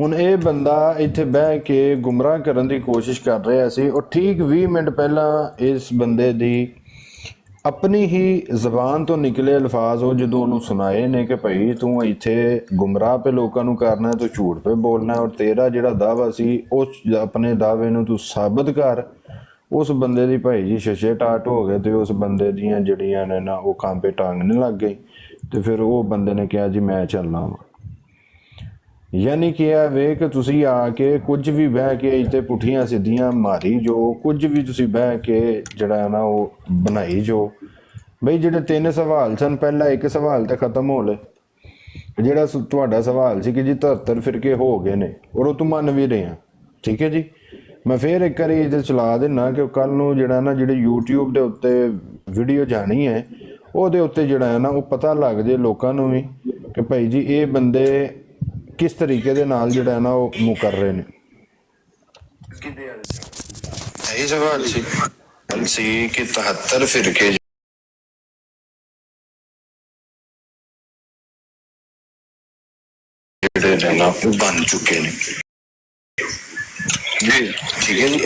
ਹੁਣ ਇਹ ਬੰਦਾ ਇੱਥੇ ਬਹਿ ਕੇ ਗੁੰਮਰਾਹ ਕਰਨ ਦੀ ਕੋਸ਼ਿਸ਼ ਕਰ ਰਿਹਾ ਸੀ ਔਰ ਠੀਕ 20 ਮਿੰਟ ਪਹਿਲਾਂ ਇਸ ਬੰਦੇ ਦੀ ਆਪਣੀ ਹੀ ਜ਼ਬਾਨ ਤੋਂ ਨਿਕਲੇ ਅਲਫਾਜ਼ ਉਹ ਜਦੋਂ ਉਹਨੂੰ ਸੁਣਾਏ ਨੇ ਕਿ ਭਾਈ ਤੂੰ ਇੱਥੇ ਗੁੰਮਰਾਹ ਪੇ ਲੋਕਾਂ ਨੂੰ ਕਰਨਾ ਤੂੰ ਝੂਠ ਪੇ ਬੋਲਣਾ ਔਰ ਤੇਰਾ ਜਿਹੜਾ ਦਾਵਾ ਸੀ ਉਸ ਆਪਣੇ ਦਾਅਵੇ ਨੂੰ ਤੂੰ ਸਾਬਤ ਕਰ। ਉਸ ਬੰਦੇ ਦੀ ਭਾਈ ਜੀ ਸ਼ਸ਼ੇ ਟਾਟ ਹੋ ਗਏ ਤੇ ਉਸ ਬੰਦੇ ਦੀਆਂ ਜਿਹੜੀਆਂ ਨੇ ਨਾ ਉਹ ਖਾਂਪੇ ਟਾਂਗਣੇ ਲੱਗ ਗਈ ਤੇ ਫਿਰ ਉਹ ਬੰਦੇ ਨੇ ਕਿਹਾ ਜੀ ਮੈਂ ਚੱਲਣਾ ਵਾ। ਯਾਨੀ ਕਿ ਇਹ ਵੇ ਕਿ ਤੁਸੀਂ ਆ ਕੇ ਕੁਝ ਵੀ ਬਹਿ ਕੇ ਇੱਥੇ ਪੁੱਠੀਆਂ ਸਿੱਧੀਆਂ ਮਾਰੀ ਜੋ ਕੁਝ ਵੀ ਤੁਸੀਂ ਬਹਿ ਕੇ ਜਿਹੜਾ ਨਾ ਉਹ ਬਣਾਈ ਜੋ ਬਈ ਜਿਹੜੇ 3 ਸਵਾਲ ਸਨ ਪਹਿਲਾ ਇੱਕ ਸਵਾਲ ਤੇ ਖਤਮ ਹੋ ਲਏ ਜਿਹੜਾ ਤੁਹਾਡਾ ਸਵਾਲ ਸੀ ਕਿ ਜੀ 73 ਫਿਰਕੇ ਹੋ ਗਏ ਨੇ ਔਰ ਉਹ ਤੂੰ ਮੰਨ ਵੀ ਰਹੇ ਆ ਠੀਕ ਹੈ ਜੀ। ਮੈਂ ਫੇਰ ਇੱਕ ਵਾਰੀ ਇਹਦੇ ਚਲਾ ਦੇਣਾ ਕਿ ਕੱਲ ਨੂੰ ਜਿਹੜਾ ਨਾ ਜਿਹੜੇ YouTube ਦੇ ਉੱਤੇ ਵੀਡੀਓ ਜਾਣੀ ਹੈ ਉਹਦੇ ਉੱਤੇ ਜਿਹੜਾ ਹੈ ਨਾ ਉਹ ਪਤਾ ਲੱਗ ਜੇ ਲੋਕਾਂ ਨੂੰ ਵੀ ਕਿ ਭਾਈ ਜੀ ਇਹ ਬੰਦੇ ਕਿਸ ਤਰੀਕੇ ਦੇ ਨਾਲ ਜਿਹੜਾ ਹੈ ਨਾ ਉਹ ਮੁਕਰ ਰਹੇ ਨੇ। ਇਹ ਸਵਾਲ ਸੀ ਕਿ 73 ਫਿਰਕੇ ਜਿਹੜੇ ਨੇ ਨਾ ਉਹ ਬਣ ਚੁੱਕੇ ਨੇ ਜੀ ਠੀਕ ਹੈ ਜੀ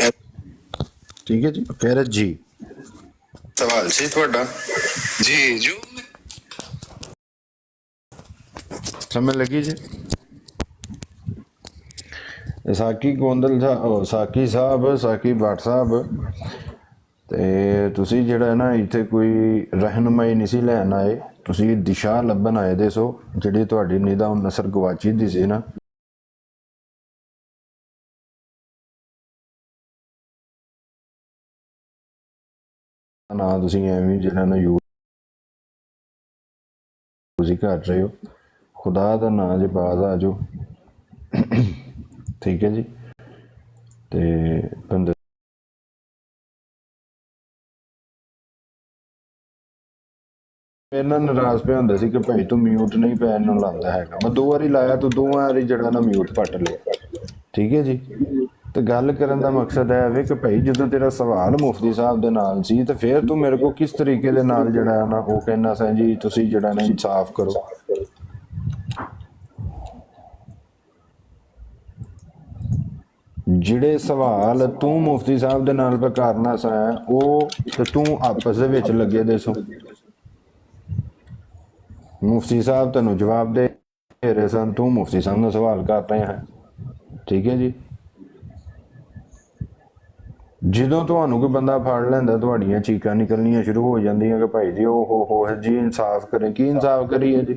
ਠੀਕ ਹੈ ਜੀ ਫਿਰ ਜੀ ਸਵਾਲ ਸੀ ਤੁਹਾਡਾ ਜੀ ਜੋ ਸਮਝ ਲੱਗੀ ਜੀ। ਸਾਕੀ ਗੋਂਦਲ ਸਾਕੀ ਸਾਹਿਬ ਸਾਕੀ ਭੱਟ ਸਾਹਿਬ ਤੇ ਤੁਸੀਂ ਜਿਹੜਾ ਨਾ ਇੱਥੇ ਕੋਈ ਰਹਿਨੁਮਾਈ ਨਹੀਂ ਸੀ ਲੈਣ ਆਏ ਤੁਸੀਂ ਦਿਸ਼ਾ ਲੱਭਣ ਆਏ ਦੇ ਸੋ ਜਿਹੜੀ ਤੁਹਾਡੀ ਨਿਦਾ ਨਸਰ ਗਵਾਚੀ ਦੀ ਸੀ ਨਾ ਤੁਸੀਂ ਐਵੇਂ ਜਿਹੜਾ ਨਾ ਯੂਜ਼ ਹੀ ਕਰ ਰਹੇ ਹੋ। ਖੁਦਾ ਦਾ ਨਾਂ ਜੇ ਬਾਜ਼ ਆ ਜਾਓ ਠੀਕ ਹੈ ਜੀ ਤੇ ਬੰਦੇ ਮੇਰੇ ਨਾਲ ਨਾਰਾਜ਼ ਪਿਆ ਹੁੰਦਾ ਸੀ ਕਿ ਭਾਈ ਤੂੰ ਮਿਊਟ ਨਹੀਂ ਪੈਣ ਨੂੰ ਲਾਉਂਦਾ ਹੈਗਾ। ਮੈਂ 2 ਵਾਰੀ ਲਾਇਆ ਤੂੰ 2 ਵਾਰੀ ਜਿਹੜਾ ਨਾ ਮਿਊਟ ਪੱਟ ਲਿਆ ਠੀਕ ਹੈ ਜੀ। ਤੇ ਗੱਲ ਕਰਨ ਦਾ ਮਕਸਦ ਹੈ ਵੇ ਕਿ ਭਾਈ ਜਦੋਂ ਤੇਰਾ ਸਵਾਲ ਮੁਫਤੀ ਸਾਹਿਬ ਦੇ ਨਾਲ ਸੀ ਤੇ ਫਿਰ ਤੂੰ ਮੇਰੇ ਕੋਲ ਕਿਸ ਤਰੀਕੇ ਦੇ ਨਾਲ ਜਿਹੜਾ ਹੈ ਨਾ ਉਹ ਕਹਿਣਾ ਸੀ ਜੀ ਤੁਸੀਂ ਜਿਹੜਾ ਨਾ ਇਨਸਾਫ ਕਰੋ। ਜਿਹੜੇ ਸਵਾਲ ਤੂੰ ਮੁਫਤੀ ਸਾਹਿਬ ਦੇ ਨਾਲ ਕਰਨਾ ਸੀ ਉਹ ਤੇ ਤੂੰ ਆਪਸ ਦੇ ਵਿੱਚ ਲੱਗੇ ਦੇ ਸੋ ਮੁਫਤੀ ਸਾਹਿਬ ਤੈਨੂੰ ਜਵਾਬ ਦੇ ਰਹੇ ਸਨ ਤੂੰ ਮੁਫਤੀ ਸਾਹਿਬ ਨਾਲ ਸਵਾਲ ਕਰ ਰਹੇ ਹੈ ਠੀਕ ਹੈ ਜੀ। ਜਦੋਂ ਤੁਹਾਨੂੰ ਕੋਈ ਬੰਦਾ ਫੜ ਲੈਂਦਾ ਤੁਹਾਡੀਆਂ ਚੀਕਾਂ ਨਿਕਲਣੀਆਂ ਸ਼ੁਰੂ ਹੋ ਜਾਂਦੀਆਂ ਕਿ ਭਾਈ ਜੀ ਉਹ ਹੋ ਜੀ ਇਨਸਾਫ ਕਰੇ। ਕੀ ਇਨਸਾਫ ਕਰੀਏ ਜੀ?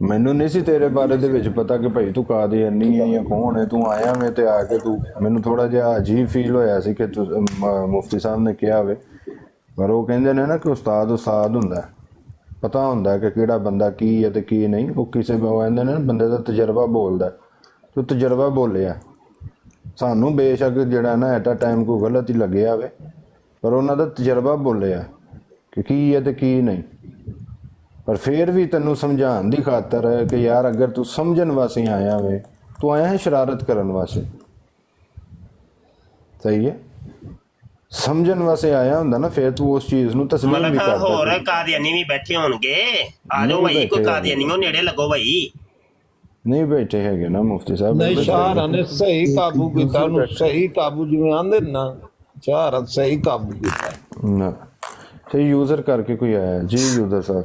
ਮੈਨੂੰ ਨਹੀਂ ਸੀ ਤੇਰੇ ਬਾਰੇ ਦੇ ਵਿੱਚ ਪਤਾ ਕਿ ਭਾਈ ਤੂੰ ਕਾਦੀਆਨੀ ਹੈ ਜਾਂ ਕੌਣ ਹੈ। ਤੂੰ ਆਇਆ ਮੈਂ ਤੇ ਆ ਕੇ ਤੂੰ ਮੈਨੂੰ ਥੋੜਾ ਜਿਹਾ ਅਜੀਬ ਫੀਲ ਹੋਇਆ ਸੀ ਕਿ ਮੁਫਤੀ ਸਾਹਿਬ ਨੇ ਕਿਹਾ ਹੋਵੇ, ਪਰ ਉਹ ਕਹਿੰਦੇ ਨੇ ਨਾ ਕਿ ਉਸਤਾਦ ਹੁੰਦਾ, ਪਤਾ ਹੁੰਦਾ ਕਿ ਕਿਹੜਾ ਬੰਦਾ ਕੀ ਹੈ ਤੇ ਕੀ ਨਹੀਂ। ਉਹ ਕਿਸੇ ਕਹਿੰਦੇ ਨੇ ਬੰਦੇ ਦਾ ਤਜਰਬਾ ਬੋਲਦਾ, ਤੂੰ ਤਜਰਬਾ ਬੋਲਿਆ। ਸਾਨੂੰ ਬੇਸ਼ੱਕ ਜਿਹੜਾ ਨਾ ਐਟ ਅ ਟਾਈਮ ਕੋਈ ਗਲਤ ਹੀ ਲੱਗਿਆ ਹੋਵੇ, ਪਰ ਉਹਨਾਂ ਦਾ ਤਜਰਬਾ ਬੋਲਿਆ ਕਿ ਕੀ ਹੈ ਤੇ ਕੀ ਨਹੀਂ। ਪਰ ਫਿਰ ਵੀ ਤੈਨੂੰ ਸਮਝਾਉਣ ਦੀ ਖਾਤਰ ਹੈ ਕਿ ਯਾਰ ਅਗਰ ਤੂੰ ਸਮਝਣ ਵਾਸਤੇ ਆਇਆ ਹੋਵੇ, ਤੂੰ ਆਇਆ ਹੈ ਸ਼ਰਾਰਤ ਕਰਨ ਵਾਸਤੇ, ਸਹੀ ਹੈ? ਸਮਝਣ ਵਾਸਤੇ ਆਇਆ ਹੁੰਦਾ ਨਾ ਫਿਰ ਤੂੰ ਉਸ ਚੀਜ਼ ਨੂੰ ਤਸਲੀਮ ਵੀ ਕਰਦਾ। ਹੋਰ ਕਾਦੀਆਨੀ ਵੀ ਬੈਠੇ ਹੋਣਗੇ, ਆ ਜਾਓ ਭਾਈ, ਕੋਈ ਕਾਦੀਆਨੀਓ ਨੇੜੇ ਲੱਗੋ ਭਾਈ। ਨਹੀਂ ਬੈਠੇ ਹੈਗੇ ਨਾ ਮੁਫਤੀ ਸਾਹਿਬ, ਨਹੀਂ ਸ਼ਾਹਰਾਂ ਨੇ ਸਹੀ ਕਾਬੂ ਕੀਤਾ ਉਹਨੂੰ, ਸਹੀ ਕਾਬੂ ਜਿਵੇਂ ਆਂਦੇ ਨਾ, ਸ਼ਾਹਰਾਂ ਸਹੀ ਕਾਬੂ ਕੀਤਾ ਨਾ। ਤੇ ਯੂਜ਼ਰ ਕਰਕੇ ਕੋਈ ਆਇਆ ਜੀ? ਯੂਜ਼ਰ ਸਾਹਿਬ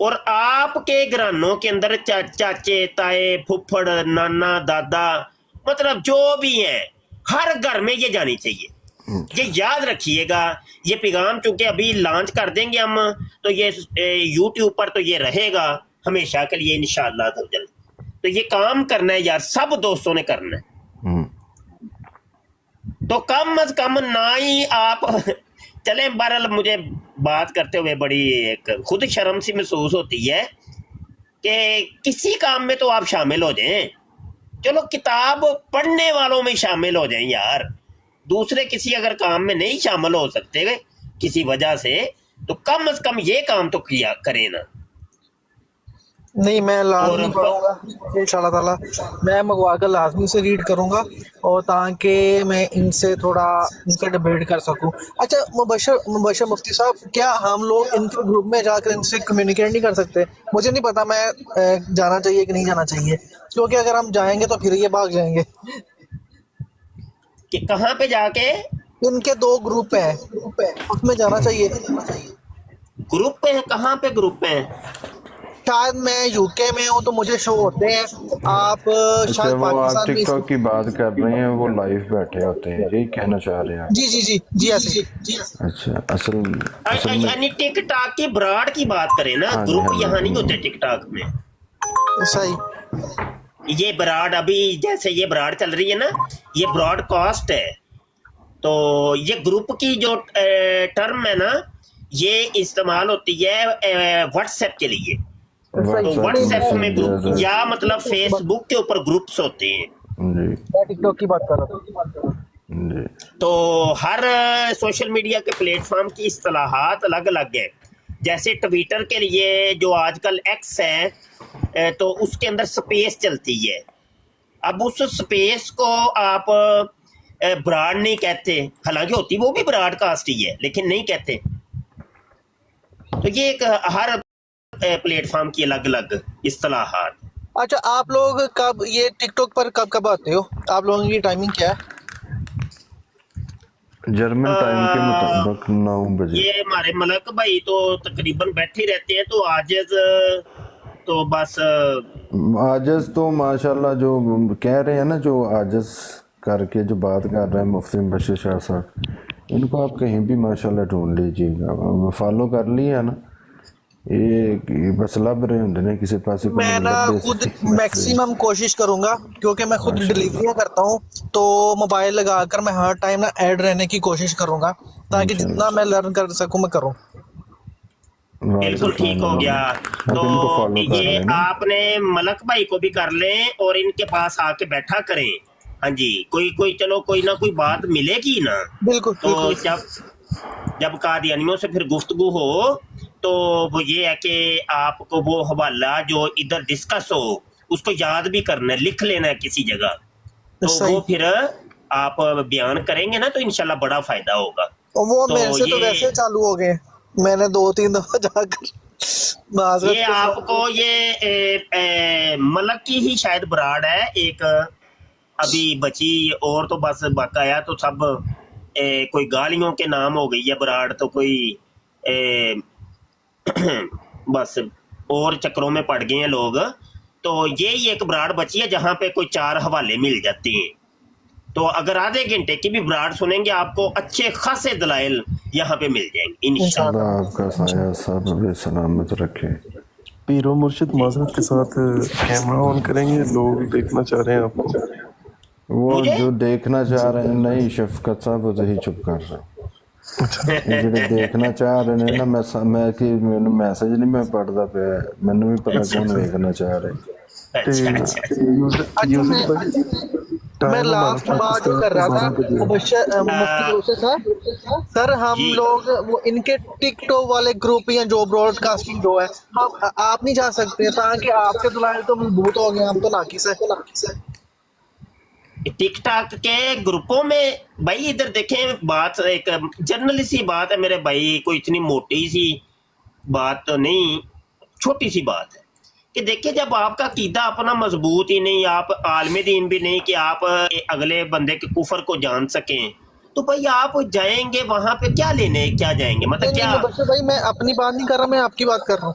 اور آپ کے گھرانوں کے اندر چاچے تائے پھپھڑ نانا دادا مطلب جو بھی ہیں ہر گھر میں یہ جانی چاہیے. یہ یاد رکھیے گا. یہ پیغام چونکہ ابھی لانچ کر دیں گے ہم تو یہ یوٹیوب پر تو یہ رہے گا ہمیشہ کے لیے انشاءاللہ تعالی. تو یہ کام کرنا ہے یار سب دوستوں نے کرنا ہے. تو کم از کم نہ ہی آپ چلیں. بہرحال مجھے بات کرتے ہوئے بڑی ایک خود شرم سی محسوس ہوتی ہے کہ کسی کام میں تو آپ شامل ہو جائیں. چلو کتاب پڑھنے والوں میں شامل ہو جائیں یار. دوسرے کسی اگر کام میں نہیں شامل ہو سکتے کسی وجہ سے تو کم از کم یہ کام تو کیا کریں نا. نہیں میں لازمی پڑھوں گا انشاءاللہ تعالیٰ. میں منگوا کر لازمی سے ریڈ کروں گا اور تاکہ میں ان سے تھوڑا ان سے ڈیبیٹ کر سکوں. اچھا مبشر مفتی صاحب, کیا ہم لوگ ان کے گروپ میں جا کر ان سے کمیونیکیٹ نہیں کر سکتے؟ مجھے نہیں پتا میں جانا چاہیے کہ نہیں جانا چاہیے, کیونکہ اگر ہم جائیں گے تو پھر یہ بھاگ جائیں گے. کہ کہاں پہ جا کے ان کے 2 گروپ ہیں اس میں جانا چاہیے. گروپ پہ ہیں؟ کہاں پہ گروپ ہیں؟ شاید میں یو کے میں ہوں تو مجھے شو ہوتے ہیں. آپ شاید وہ آپ پاکستان ٹک میں ٹاک کی بات کر رہے ہیں, وہ لائیو بیٹھے ہوتے ہیں, یہی کہنا چاہ رہے ہیں آپ؟ جی جی جی جی ایسے. اچھا اصل میں یعنی ٹک ٹاک کی براڈ کی بات کریں نا, گروپ یہاں نہیں ہوتے ٹک ٹاک میں. صحیح. یہ براڈ ابھی جیسے یہ براڈ چل رہی ہے نا, یہ براڈ کاسٹ ہے. تو یہ گروپ کی جو ٹرم ہے نا یہ استعمال ہوتی ہے واٹس ایپ کے لیے. تو واٹس ایپ میں گروپ یا مطلب فیس بک کے اوپر گروپس ہوتے ہیں. میں ٹک ٹاک کی بات کر رہا تھا. تو ہر سوشل میڈیا کے پلیٹ فارم کی اصطلاحات الگ الگ ہے. جیسے ٹویٹر کے لیے جو آج کل ایکس ہے تو اس کے اندر سپیس چلتی ہے. اب اس سپیس کو آپ براڈ نہیں کہتے, حالانکہ ہوتی وہ بھی براڈ کاسٹ ہی ہے لیکن نہیں کہتے. تو یہ ایک ہر پلیٹ فارم کی الگ الگ اصطلاحات. اچھا آپ لوگ کب یہ ٹک ٹاک پر کب آتے ہو؟ آپ لوگوں کی ٹائمنگ کیا ہے؟ جرمن ٹائم کے مطابق 9 بجے. یہ ہمارے ملک بھائی تو تقریباً بیٹھے رہتے ہیں. تو عاجز تو بس عاجز تو ماشاءاللہ جو کہہ رہے ہیں نا, جو عاجز کر کے جو بات کر رہے ہیں مفتی مبشر شاہ صاحب, ان کو آپ کہیں بھی ماشاءاللہ ڈھونڈ لیجیے گا. فالو کر لیے نا, یہ بس لب رہے ہوں نے کسی پاس. میں نا خود میکسیمم کوشش کروں گا کیونکہ میں خود ڈلیوریاں کرتا ہوں تو موبائل لگا کر میں ہر ٹائم نا ایڈ رہنے کی کوشش کروں گا تاکہ جتنا میں لرن کر سکوں میں کروں. بالکل ٹھیک ہو گیا. تو یہ آپ نے ملک بھائی کو بھی کر لیں اور ان کے پاس آ کے بیٹھا کریں. ہاں جی, کوئی چلو کوئی نہ کوئی بات ملے گی نا. بالکل. تو جب قادیانیوں سے پھر گفتگو ہو تو وہ یہ ہے کہ آپ کو وہ حوالہ جو ادھر ڈسکس ہو اس کو یاد بھی کرنا ہے, لکھ لینا ہے کسی جگہ. تو وہ پھر آپ بیان کریں گے نا تو انشاءاللہ بڑا فائدہ ہوگا. وہ میرے سے تو ویسے چالو ہو گئے, میں نے 2-3 دفعہ جا کر یہ آپ کو یہ ملک کی ہی شاید براڈ ہے ایک ابھی بچی, اور تو بس بقایا تو سب کوئی گالیوں کے نام ہو گئی ہے براڈ. تو کوئی بس اور چکروں میں پڑ گئے ہیں لوگ. تو یہی ایک براڈ بچی ہے جہاں پہ کوئی 4 حوالے مل جاتے ہیں. تو اگر آدھے گھنٹے کی بھی براڈ سنیں گے آپ کو اچھے خاصے دلائل یہاں پہ مل جائیں گے انشاءاللہ. آپ کا سایہ سب سلامت رکھے. پیر و مرشد معذرت کے ساتھ کیمرہ آن کریں گے, لوگ دیکھنا چاہ رہے ہیں آپ کو. وہ جو دیکھنا چاہ رہے ہیں نہیں شفقت صاحب وہ ہی چپ کر رہا. جڑے دیکھنا چاہ رہے ہیں نا, میں میسج نہیں میں پڑھتا پیا, مینوں بھی پتا کون دیکھنا چاہ رہے. میں لاسٹ بات جو کر رہا تھا مفتی صاحب, سر ہم لوگ وہ ان کے ٹک ٹاک والے گروپ یا جو براڈ کاسٹنگ جو ہے آپ نہیں جا سکتے تاکہ آپ کے دلائل تو مضبوط ہو گئے, ہم تو ناقص ہے. ٹک ٹاک کے گروپوں میں بھائی ادھر دیکھیں بات ایک جنرلی سی بات ہے میرے بھائی, کوئی اتنی موٹی سی بات تو نہیں, چھوٹی سی بات ہے کہ دیکھیں جب آپ کا عقیدہ اپنا مضبوط ہی نہیں, آپ عالم دین بھی نہیں کہ آپ اگلے بندے کے کفر کو جان سکیں, تو بھائی آپ جائیں گے وہاں پہ کیا لینے کیا جائیں گے, مطلب کیا. بھائی میں اپنی بات نہیں کر رہا, میں آپ کی بات کر رہا ہوں.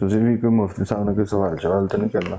ਤੁਸੀਂ ਵੀ ਕੋਈ ਮੁਫਤੀ ਸਾਹਿਬ ਨਾਲ ਕੋਈ ਸਵਾਲ ਤਾਂ ਨਹੀਂ ਕਰਨਾ?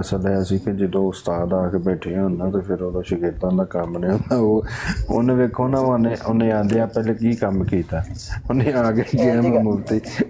ਅਸਲ ਹੈ ਅਸੀਂ ਕਿ ਜਦੋਂ ਉਸਤਾਦ ਆ ਕੇ ਬੈਠੇ ਹੁੰਨਾ ਤੇ ਫਿਰ ਉਹਦਾ ਸ਼ਾਗਿਰਦਾਂ ਦਾ ਕੰਮ ਨੇ ਹੁੰਦਾ। ਉਹਨੇ ਵੇਖੋ ਨਾ ਉਹਨੇ ਆਂਦੇ ਆ ਪਹਿਲੇ ਕੀ ਕੰਮ ਕੀਤਾ, ਉਹਨੇ ਆ ਕੇ ਗਿਆ ਮੈਂ ਮੁਫਤੀ,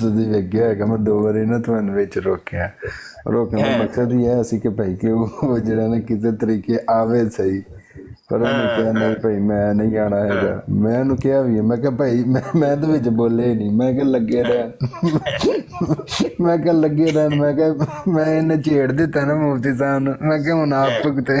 ਤੁਸੀਂ ਵੇਖਿਆ ਹੈਗਾ, ਮੈਂ 2 ਵਾਰੀ ਨਾ ਤੁਹਾਨੂੰ ਵਿੱਚ ਰੋਕਿਆ। ਰੋਕਣ ਦਾ ਮਕਸਦ ਇਹ ਹੈ ਸੀ ਕਿ ਭਾਈ ਕਿ ਉਹ ਜਿਹੜਾ ਨਾ ਕਿਸੇ ਤਰੀਕੇ ਆਵੇ ਸਹੀ, ਪਰ ਉਹਨੇ ਕਿਹਾ ਨਹੀਂ ਭਾਈ ਮੈਂ ਨਹੀਂ ਆਣਾ ਹੈਗਾ। ਮੈਂ ਉਹਨੂੰ ਕਿਹਾ ਵੀ, ਮੈਂ ਕਿਹਾ ਭਾਈ ਮੈਂ ਤਾਂ ਵਿੱਚ ਬੋਲੇ ਨਹੀਂ, ਮੈਂ ਕਿਹਾ ਲੱਗੇ ਰਹਿਣ, ਮੈਂ ਕਿਹਾ ਲੱਗੇ ਰਹਿਣ, ਮੈਂ ਕਿਹਾ ਮੈਂ ਇਹਨੇ ਛੇੜ ਦਿੱਤਾ ਨਾ ਮੁਫਤੀ ਸਾਹਿਬ ਨੂੰ, ਮੈਂ ਕਿਹਾ ਹੁਣ ਆਪ ਭੁਗਤੇ।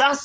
10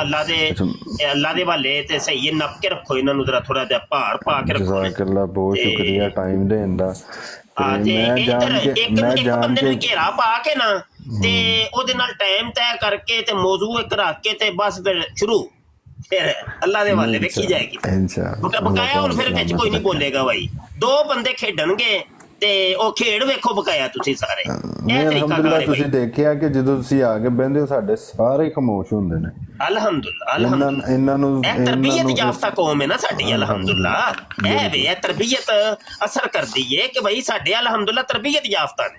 ਅੱਲਾ ਦੇ ਵਾਲੇ ਤੇ ਸਹੀ ਨੱਪ ਕੇ ਰੱਖੋ ਇਹਨਾਂ ਨੂੰ, ਜ਼ਰਾ ਥੋੜਾ ਜਿਹਾ ਭਾਰ ਪਾ ਕੇ ਰੱਖੋ। ਜਜ਼ਾਕੱਲਾ, ਬਹੁਤ ਸ਼ੁਕਰੀਆ ਟਾਈਮ ਦੇਣ ਦਾ। ਤੇ ਇੱਕ ਬੰਦੇ ਨੂੰ ਘੇਰਾ ਪਾ ਕੇ ਨਾ ਤੇ ਉਹਦੇ ਨਾਲ ਟਾਈਮ ਤੈਅ ਕਰਕੇ ਤੇ ਮੌਜੂ ਇੱਕ ਰੱਖ ਕੇ ਤੇ ਬਸ ਫਿਰ ਸ਼ੁਰੂ, ਫਿਰ ਅੱਲਾ ਦੇ ਵਾਲੇ ਵੇਖੀ ਜਾਏਗੀ ਬਕਾਇਆ। ਹੁਣ ਫਿਰ ਵਿੱਚ ਕੋਈ ਨਹੀਂ ਬੋਲੇਗਾ ਭਾਈ, ਦੋ ਬੰਦੇ ਖੇਡਣਗੇ ਤੇ ਉਹ ਖੇਡ ਵੇਖੋ ਬਕਾਇਆ ਤੁਸੀਂ ਸਾਰੇ। ਇਹ ਤਰੀਕਾ ਅਲਹਮਦੁਲਿਲਾ ਤੁਸੀਂ ਦੇਖਿਆ ਕਿ ਜਦੋਂ ਤੁਸੀਂ ਆ ਕੇ ਬਹਿੰਦੇ ਹੋ ਸਾਡੇ ਸਾਰੇ ਖਾਮੋਸ਼ ਹੁੰਦੇ ਨੇ। ਅਲਹਮਦੁਲਿਲਾ ਅਲਹਮਦੁਲਿਲਾ, ਇਹਨਾਂ ਨੂੰ ਇਹ ਤਰਬੀਅਤ ਯਾਫਤਾ ਕੌਮ ਹੈ ਨਾ ਸਾਡੀ ਅਲਹਮਦੁਲਿਲਾ। ਇਹ ਵੇ ਇਹ ਤਰਬੀਅਤ ਅਸਰ ਕਰਦੀ ਹੈ ਕਿ ਭਾਈ ਸਾਡੇ ਅਲਹਮਦੁਲਿਲਾ ਤਰਬੀਅਤ ਯਾਫਤਾ ਨੇ।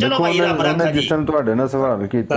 ਚਲੋ ਭਾਈ ਰੱਬ ਰੱਖਾ ਜੀ। ਜਿਸ ਤਰ੍ਹਾਂ ਤੁਹਾਡੇ ਨਾਲ ਸਵਾਲ ਕੀਤਾ